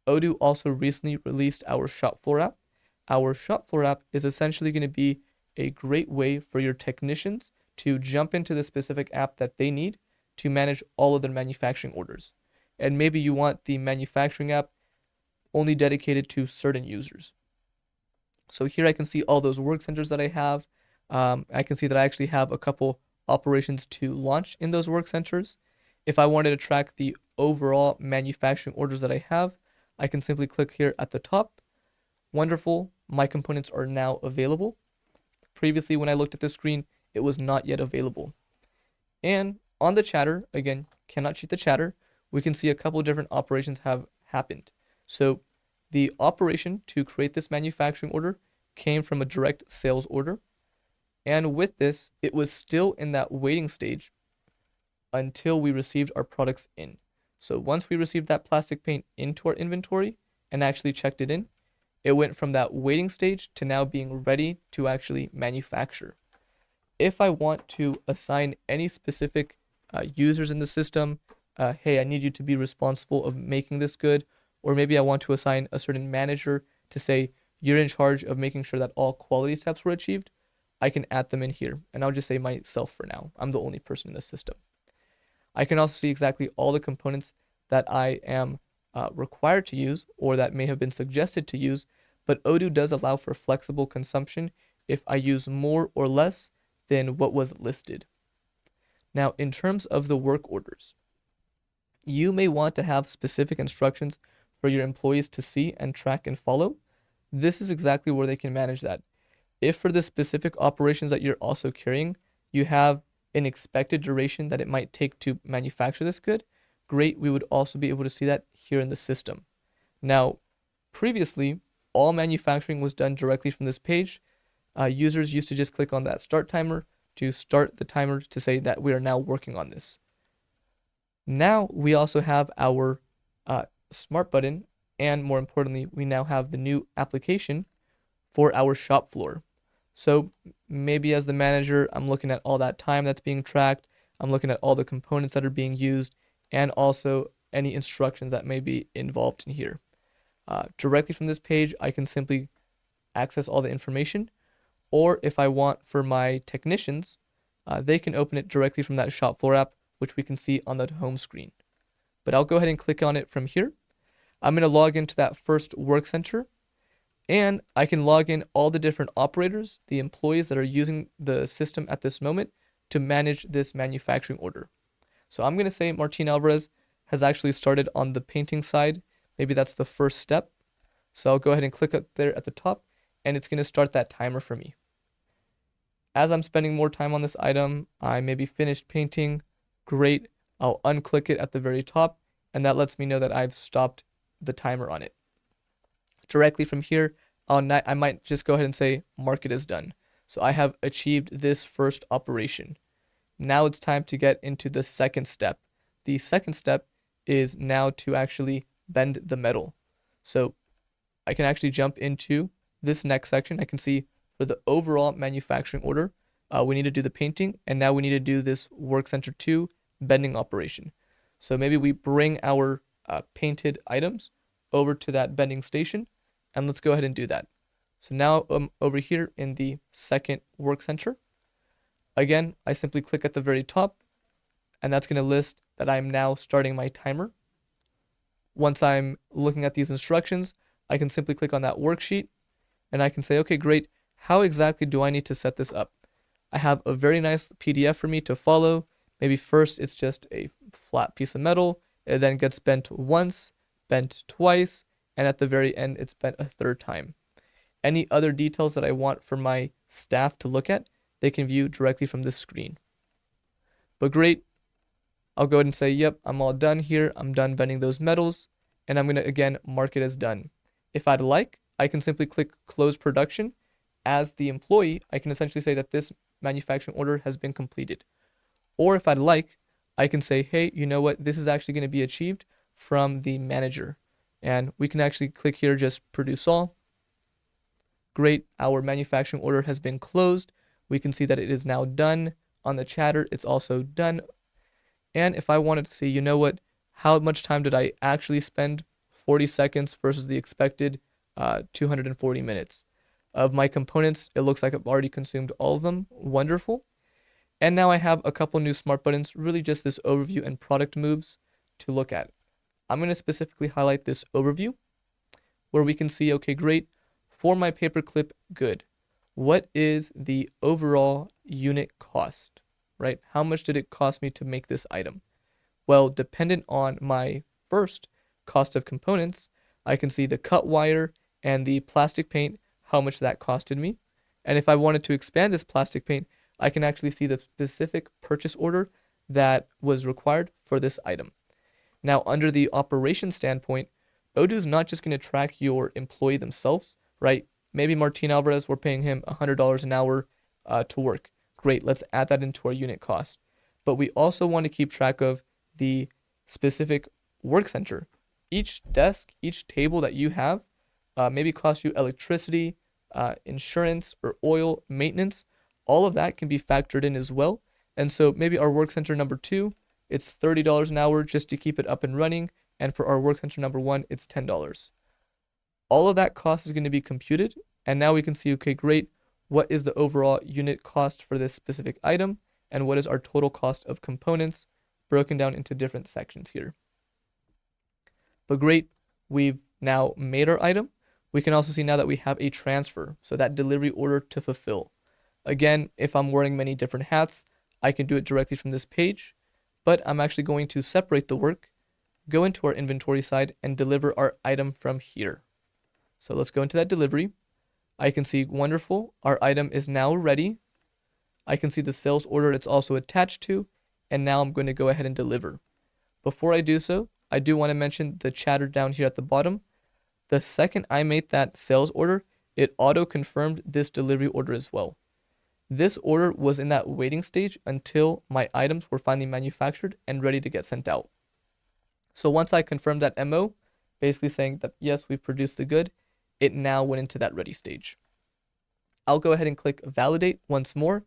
Speaker 1: Odoo also recently released our shop floor app. Our shop floor app is essentially going to be a great way for your technicians to jump into the specific app that they need to manage all of their manufacturing orders. And maybe you want the manufacturing app only dedicated to certain users. So here I can see all those work centers that I have. I can see that I actually have a couple operations to launch in those work centers. If I wanted to track the overall manufacturing orders that I have, I can simply click here at the top. Wonderful, my components are now available. Previously, when I looked at this screen, it was not yet available. And on the chatter, again, cannot cheat the chatter, we can see a couple different operations have happened. So the operation to create this manufacturing order came from a direct sales order. And with this, it was still in that waiting stage until we received our products in. So once we received that plastic paint into our inventory and actually checked it in, it went from that waiting stage to now being ready to actually manufacture. If I want to assign any specific users in the system, hey, I need you to be responsible of making this good, or maybe I want to assign a certain manager to say, you're in charge of making sure that all quality steps were achieved, I can add them in here. And I'll just say myself for now. I'm the only person in the system. I can also see exactly all the components that I am required to use or that may have been suggested to use, but Odoo does allow for flexible consumption if I use more or less than what was listed. Now, in terms of the work orders, you may want to have specific instructions for your employees to see and track and follow. This is exactly where they can manage that. If for the specific operations that you're also carrying, you have an expected duration that it might take to manufacture this good, great, we would also be able to see that here in the system. Now, previously, all manufacturing was done directly from this page. Users used to just click on that start timer to start the timer to say that we are now working on this. Now we also have our smart button, and more importantly, we now have the new application for our shop floor. So maybe as the manager, I'm looking at all that time that's being tracked, I'm looking at all the components that are being used, and also any instructions that may be involved in here. Directly from this page, I can simply access all the information, or if I want for my technicians, they can open it directly from that shop floor app, which we can see on the home screen. But I'll go ahead and click on it from here. I'm going to log into that first work center, and I can log in all the different operators, the employees that are using the system at this moment to manage this manufacturing order. So I'm going to say Martin Alvarez has actually started on the painting side. Maybe that's the first step. So I'll go ahead and click up there at the top, and it's going to start that timer for me. As I'm spending more time on this item, I maybe finished painting. Great. I'll unclick it at the very top, and that lets me know that I've stopped the timer on it. Directly from here, I might just go ahead and say mark it as done. So I have achieved this first operation. Now it's time to get into the second step. The second step is now to actually bend the metal. So I can actually jump into this next section. I can see for the overall manufacturing order, we need to do the painting, and now we need to do this Work Center 2 bending operation. So maybe we bring our painted items over to that bending station, and let's go ahead and do that. So now I'm over here in the second Work Center. Again, I simply click at the very top, and that's going to list that I'm now starting my timer. Once I'm looking at these instructions, I can simply click on that worksheet, and I can say, okay, great, how exactly do I need to set this up? I have a very nice PDF for me to follow. Maybe first it's just a flat piece of metal. It then gets bent once, bent twice, and at the very end, it's bent a third time. Any other details that I want for my staff to look at, they can view directly from this screen. But great, I'll go ahead and say, yep, I'm all done here. I'm done bending those metals, and I'm going to, again, mark it as done. If I'd like, I can simply click close production. As the employee, I can essentially say that this manufacturing order has been completed. Or if I'd like, I can say, hey, you know what? This is actually going to be achieved from the manager. And we can actually click here, just produce all. Great, our manufacturing order has been closed. We can see that it is now done. On the chatter, it's also done. And if I wanted to see, you know what, how much time did I actually spend? 40 seconds versus the expected 240 minutes. Of my components, it looks like I've already consumed all of them. Wonderful. And now I have a couple new smart buttons, really just this overview and product moves to look at. I'm going to specifically highlight this overview where we can see, okay, great, for my paperclip, good. What is the overall unit cost, right? How much did it cost me to make this item? Well, dependent on my first cost of components, I can see the cut wire and the plastic paint, how much that costed me. And if I wanted to expand this plastic paint, I can actually see the specific purchase order that was required for this item. Now, under the operation standpoint, Odoo is not just going to track your employee themselves, right? Maybe Martin Alvarez, we're paying him $100 an hour to work. Great, let's add that into our unit cost. But we also want to keep track of the specific work center. Each desk, each table that you have maybe costs you electricity, insurance, or oil, maintenance. All of that can be factored in as well. And so maybe our work center number 2, it's $30 an hour just to keep it up and running. And for our work center number 1, it's $10. All of that cost is going to be computed. And now we can see, okay, great. What is the overall unit cost for this specific item? And what is our total cost of components broken down into different sections here? But great, we've now made our item. We can also see now that we have a transfer, so that delivery order to fulfill. Again, if I'm wearing many different hats, I can do it directly from this page, but I'm actually going to separate the work, go into our inventory side, and deliver our item from here. So let's go into that delivery. I can see, wonderful, our item is now ready. I can see the sales order it's also attached to, and now I'm going to go ahead and deliver. Before I do so, I do want to mention the chatter down here at the bottom. The second I made that sales order, it auto-confirmed this delivery order as well. This order was in that waiting stage until my items were finally manufactured and ready to get sent out. So once I confirmed that MO, basically saying that yes, we've produced the good, it now went into that ready stage. I'll go ahead and click validate once more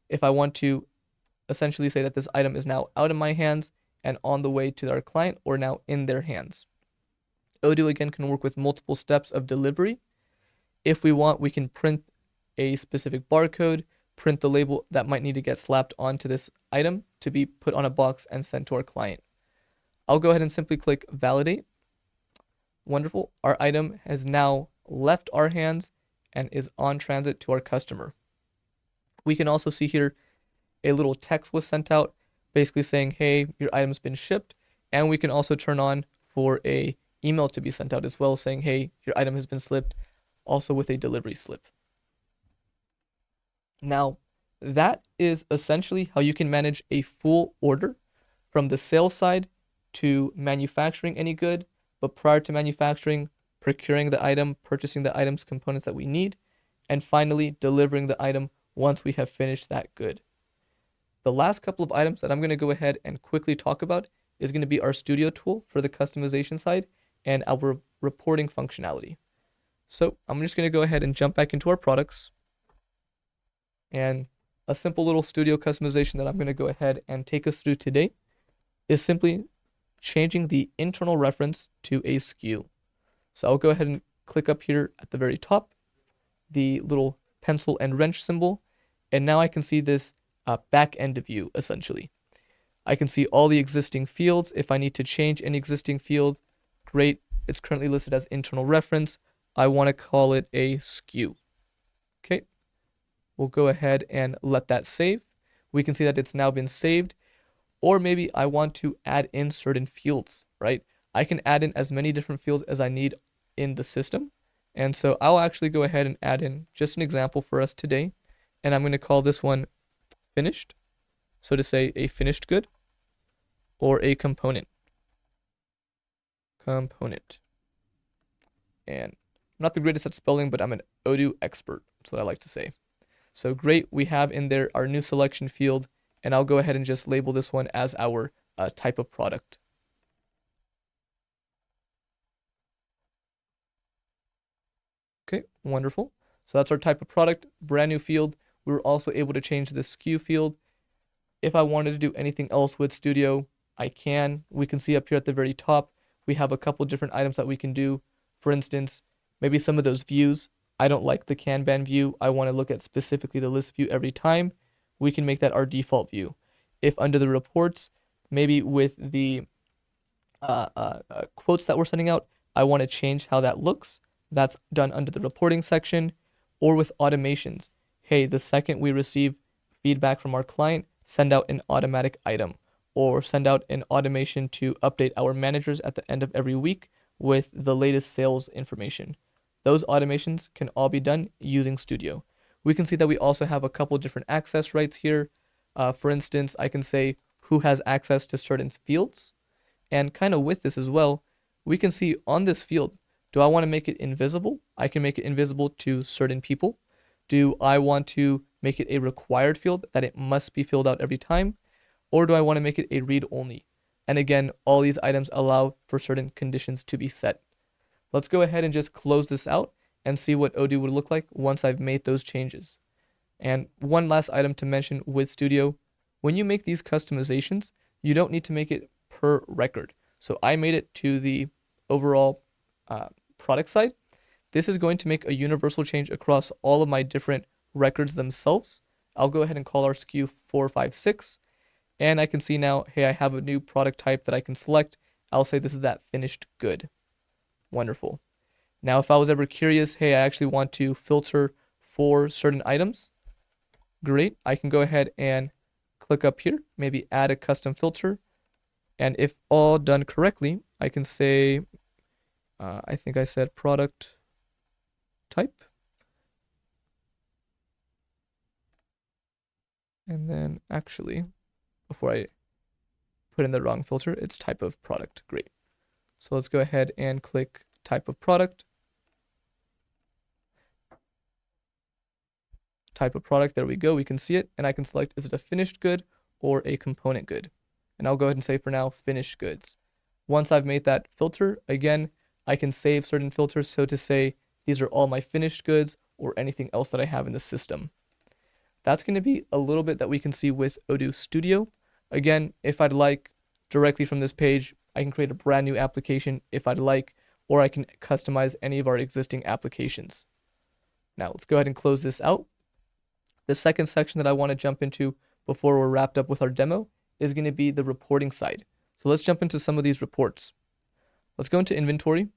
Speaker 1: if I want to essentially say that this item is now out of my hands and on the way to our client or now in their hands. Odoo again can work with multiple steps of delivery. If we want, we can print a specific barcode, print the label that might need to get slapped onto this item to be put on a box and sent to our client. I'll go ahead and simply click validate. Wonderful. Our item has now left our hands and is on transit to our customer. We can also see here a little text was sent out basically saying, hey, your item's been shipped. And we can also turn on for a email to be sent out as well saying, hey, your item has been slipped, also with a delivery slip. Now, that is essentially how you can manage a full order from the sales side to manufacturing any good, but prior to manufacturing, procuring the item, purchasing the item's components that we need, and finally delivering the item once we have finished that good. The last couple of items that I'm going to go ahead and quickly talk about is going to be our studio tool for the customization side and our reporting functionality. So I'm just going to go ahead and jump back into our products. And A simple little studio customization that I'm going to go ahead and take us through today is simply changing the internal reference to a SKU. So I'll go ahead and click up here at the very top, the little pencil and wrench symbol, and now I can see this back end view essentially. I can see all the existing fields. If I need to change an existing field, great. It's currently listed as internal reference. I want to call it a SKU. Okay. We'll go ahead and let that save. We can see that it's now been saved. Or maybe I want to add in certain fields, right? I can add in as many different fields as I need in the system. And so I'll actually go ahead and add in just an example for us today. And I'm going to call this one finished. So to say a finished good or a component. Component. And I'm not the greatest at spelling, but I'm an Odoo expert. That's what I like to say. So great, we have in there our new selection field, and I'll go ahead and just label this one as our type of product. Okay, wonderful. So that's our type of product, brand new field. We were also able to change the SKU field. If I wanted to do anything else with Studio, I can. We can see up here at the very top, we have a couple different items that we can do. For instance, maybe some of those views. I don't like the Kanban view. I want to look at specifically the list view every time. We can make that our default view. If under the reports, maybe with the quotes that we're sending out, I want to change how that looks. That's done under the reporting section. Or with automations. Hey, the second we receive feedback from our client, send out an automatic item. Or send out an automation to update our managers at the end of every week with the latest sales information. Those automations can all be done using Studio. We can see that we also have a couple different access rights here. For instance, I can say who has access to certain fields. And kind of with this as well, we can see on this field, do I want to make it invisible? I can make it invisible to certain people. Do I want to make it a required field that it must be filled out every time? Or do I want to make it a read only? And again, all these items allow for certain conditions to be set. Let's go ahead and just close this out and see what Odoo would look like once I've made those changes. And one last item to mention with Studio, when you make these customizations, you don't need to make it per record. So I made it to the overall product side. This is going to make a universal change across all of my different records themselves. I'll go ahead and call our SKU 456. And I can see now, hey, I have a new product type that I can select. I'll say this is that finished good. Wonderful. Now, if I was ever curious, hey, I actually want to filter for certain items. Great. I can go ahead and click up here, maybe add a custom filter. And if all done correctly, I can say, I think I said product type. And then actually, before I put in the wrong filter, it's type of product. Great. So let's go ahead and click type of product. Type of product, there we go. We can see it, and I can select, is it a finished good or a component good? And I'll go ahead and say for now, finished goods. Once I've made that filter, again, I can save certain filters. So to say, these are all my finished goods or anything else that I have in the system. That's going to be a little bit that we can see with Odoo Studio. Again, if I'd like directly from this page, I can create a brand new application if I'd like, or I can customize any of our existing applications. Now let's go ahead and close this out. The second section that I want to jump into before we're wrapped up with our demo is going to be the reporting side. So let's jump into some of these reports. Let's go into inventory,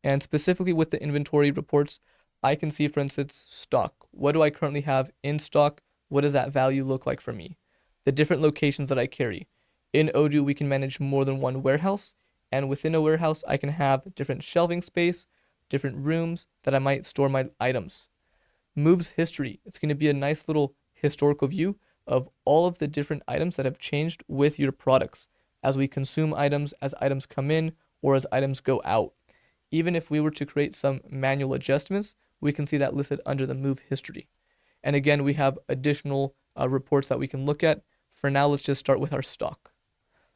Speaker 1: and specifically with the inventory reports, I can see, for instance, stock. What do I currently have in stock? What does that value look like for me? The different locations that I carry. In Odoo, we can manage more than one warehouse, and within a warehouse, I can have different shelving space, different rooms that I might store my items. Moves history. It's going to be a nice little historical view of all of the different items that have changed with your products as we consume items, as items come in, or as items go out. Even if we were to create some manual adjustments, we can see that listed under the move history. And again, we have additional reports that we can look at. For now, let's just start with our stock.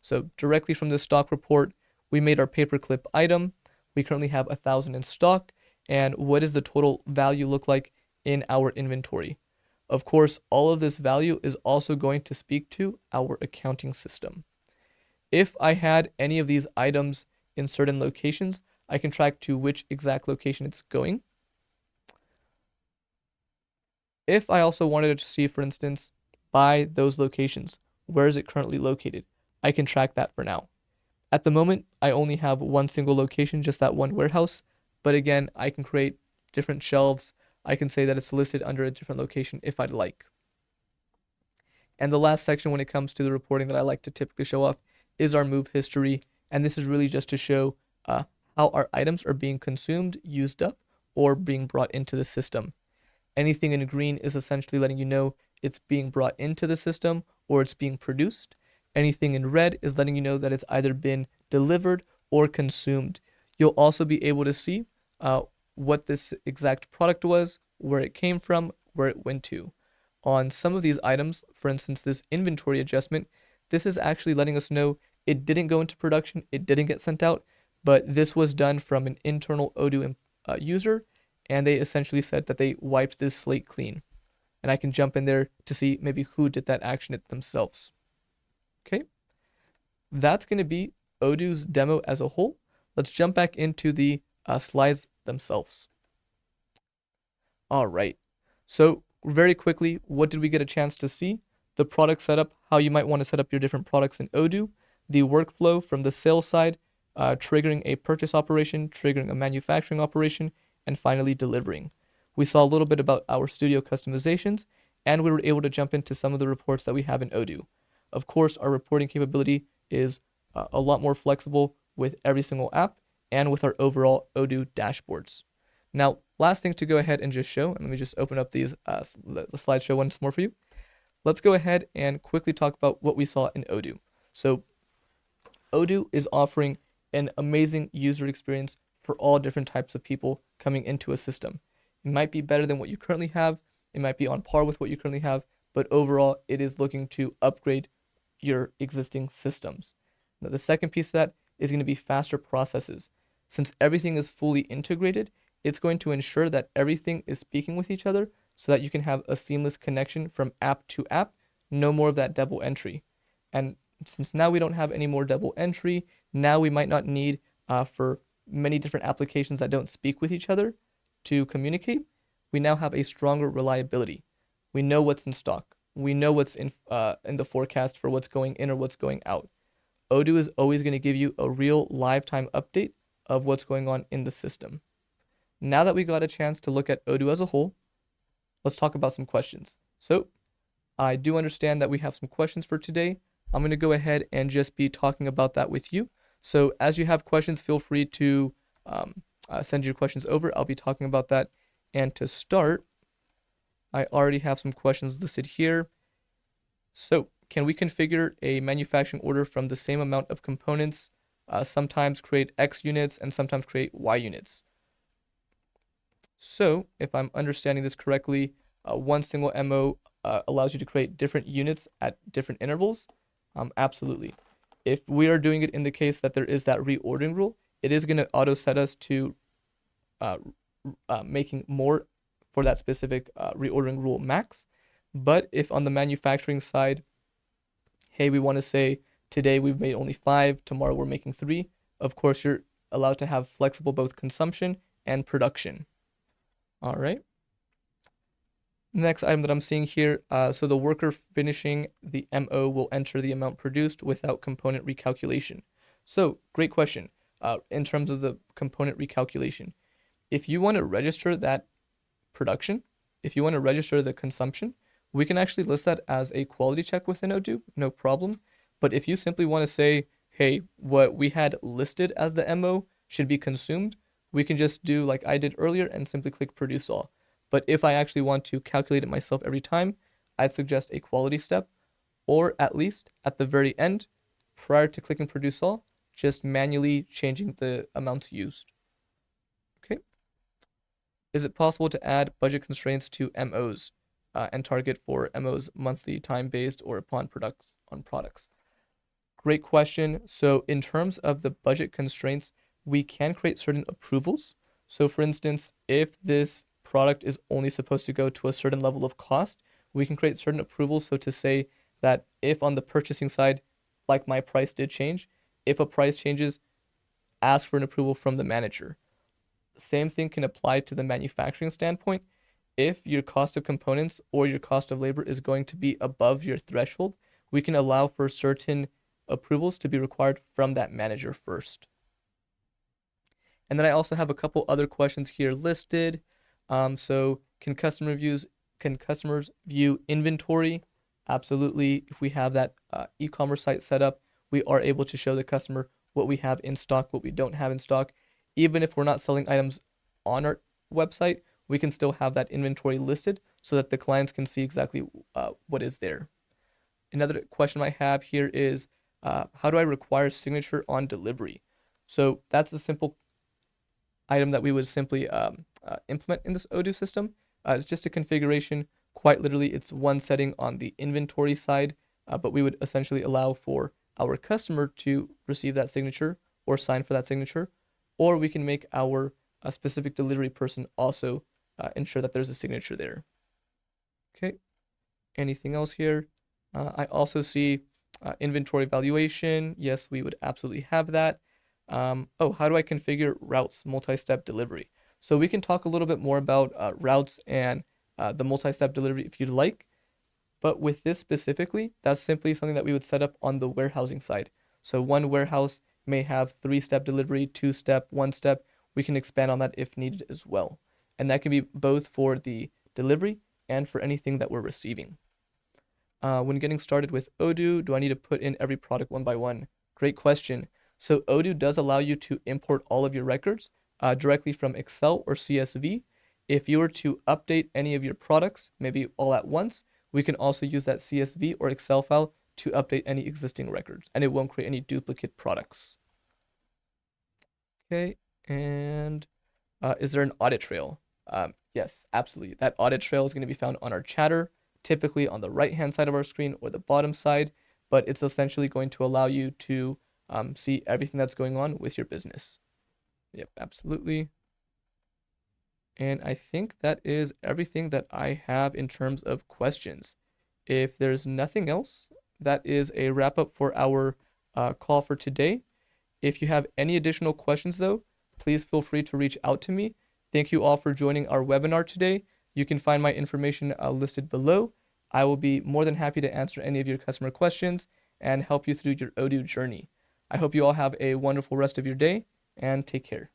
Speaker 1: So directly from the stock report, we made our paperclip item. We currently have 1,000 in stock. And what does the total value look like in our inventory? Of course, all of this value is also going to speak to our accounting system. If I had any of these items in certain locations, I can track to which exact location it's going. If I also wanted to see, for instance, by those locations, where is it currently located, I can track that for now. At the moment, I only have one single location, just that one warehouse. But again, I can create different shelves. I can say that it's listed under a different location if I'd like. And the last section when it comes to the reporting that I like to typically show off is our move history. And this is really just to show how our items are being consumed, used up, or being brought into the system. Anything in green is essentially letting you know it's being brought into the system or it's being produced. Anything in red is letting you know that it's either been delivered or consumed. You'll also be able to see what this exact product was, where it came from, where it went to. On some of these items, for instance, this inventory adjustment, this is actually letting us know it didn't go into production, it didn't get sent out, but this was done from an internal Odoo user, and they essentially said that they wiped this slate clean. And I can jump in there to see maybe who did that action it themselves. Okay, that's going to be Odoo's demo as a whole. Let's jump back into the slides themselves. All right, so very quickly, what did we get a chance to see? The product setup, how you might want to set up your different products in Odoo, the workflow from the sales side, triggering a purchase operation, triggering a manufacturing operation, and finally delivering. We saw a little bit about our studio customizations, and we were able to jump into some of the reports that we have in Odoo. Of course, our reporting capability is a lot more flexible with every single app and with our overall Odoo dashboards. Now, last thing to go ahead and just show, and let me just open up these the slideshow once more for you. Let's go ahead and quickly talk about what we saw in Odoo. So Odoo is offering an amazing user experience for all different types of people coming into a system. It might be better than what you currently have. It might be on par with what you currently have, but overall, it is looking to upgrade your existing systems. Now, the second piece of that is going to be faster processes. Since everything is fully integrated, it's going to ensure that everything is speaking with each other so that you can have a seamless connection from app to app, no more of that double entry. And since now we don't have any more double entry, now we might not need for many different applications that don't speak with each other to communicate, we now have a stronger reliability. We know what's in stock. We know what's in the forecast for what's going in or what's going out. Odoo is always going to give you a real live time update of what's going on in the system. Now that we got a chance to look at Odoo as a whole, let's talk about some questions. So I do understand that we have some questions for today. I'm going to go ahead and just be talking about that with you. So as you have questions, feel free to send your questions over. I'll be talking about that. And to start, I already have some questions listed here. So can we configure a manufacturing order from the same amount of components, sometimes create X units and sometimes create Y units? So if I'm understanding this correctly, one single MO allows you to create different units at different intervals. Absolutely. If we are doing it in the case that there is that reordering rule, it is going to auto set us to making more for that specific reordering rule max. But if on the manufacturing side, hey, we want to say today we've made only 5, tomorrow we're making 3, of course you're allowed to have flexible both consumption and production. All right. Next item that I'm seeing here, so the worker finishing the MO will enter the amount produced without component recalculation. So great question. In terms of the component recalculation, if you want to register that production, if you want to register the consumption, we can actually list that as a quality check within Odoo, no problem. But if you simply want to say, hey, what we had listed as the MO should be consumed, we can just do like I did earlier and simply click produce all. But if I actually want to calculate it myself every time, I'd suggest a quality step, or at least at the very end, prior to clicking produce all, just manually changing the amounts used. Okay. Is it possible to add budget constraints to MOs and target for MOs monthly time-based or upon products on products? Great question. So in terms of the budget constraints, we can create certain approvals. So for instance, if this product is only supposed to go to a certain level of cost, we can create certain approvals. So to say that if on the purchasing side, like my price did change, if a price changes, ask for an approval from the manager. Same thing can apply to the manufacturing standpoint. If your cost of components or your cost of labor is going to be above your threshold, we can allow for certain approvals to be required from that manager first. And then I also have a couple other questions here listed. So can customers view inventory? Absolutely. If we have that e-commerce site set up, we are able to show the customer what we have in stock, what we don't have in stock. Even if we're not selling items on our website, we can still have that inventory listed so that the clients can see exactly what is there. Another question I have here is, how do I require signature on delivery? So that's a simple item that we would simply implement in this Odoo system. It's just a configuration. Quite literally, it's one setting on the inventory side, but we would essentially allow for our customer to receive that signature or sign for that signature, or we can make our specific delivery person also ensure that there's a signature there. Okay, anything else here? I also see inventory valuation. Yes, we would absolutely have that. Oh, how do I configure routes multi-step delivery? So we can talk a little bit more about routes and the multi-step delivery if you'd like. But with this specifically, that's simply something that we would set up on the warehousing side. So one warehouse may have 3-step delivery, 2-step, 1-step. We can expand on that if needed as well. And that can be both for the delivery and for anything that we're receiving. When getting started with Odoo, do I need to put in every product one by one? Great question. So Odoo does allow you to import all of your records directly from Excel or CSV. If you were to update any of your products, maybe all at once, we can also use that CSV or Excel file to update any existing records, and it won't create any duplicate products. Okay, and is there an audit trail? Yes, absolutely. That audit trail is going to be found on our chatter, typically on the right-hand side of our screen or the bottom side, but it's essentially going to allow you to see everything that's going on with your business. Yep, absolutely. And I think that is everything that I have in terms of questions. If there's nothing else, that is a wrap up for our call for today. If you have any additional questions, though, please feel free to reach out to me. Thank you all for joining our webinar today. You can find my information listed below. I will be more than happy to answer any of your customer questions and help you through your Odoo journey. I hope you all have a wonderful rest of your day and take care.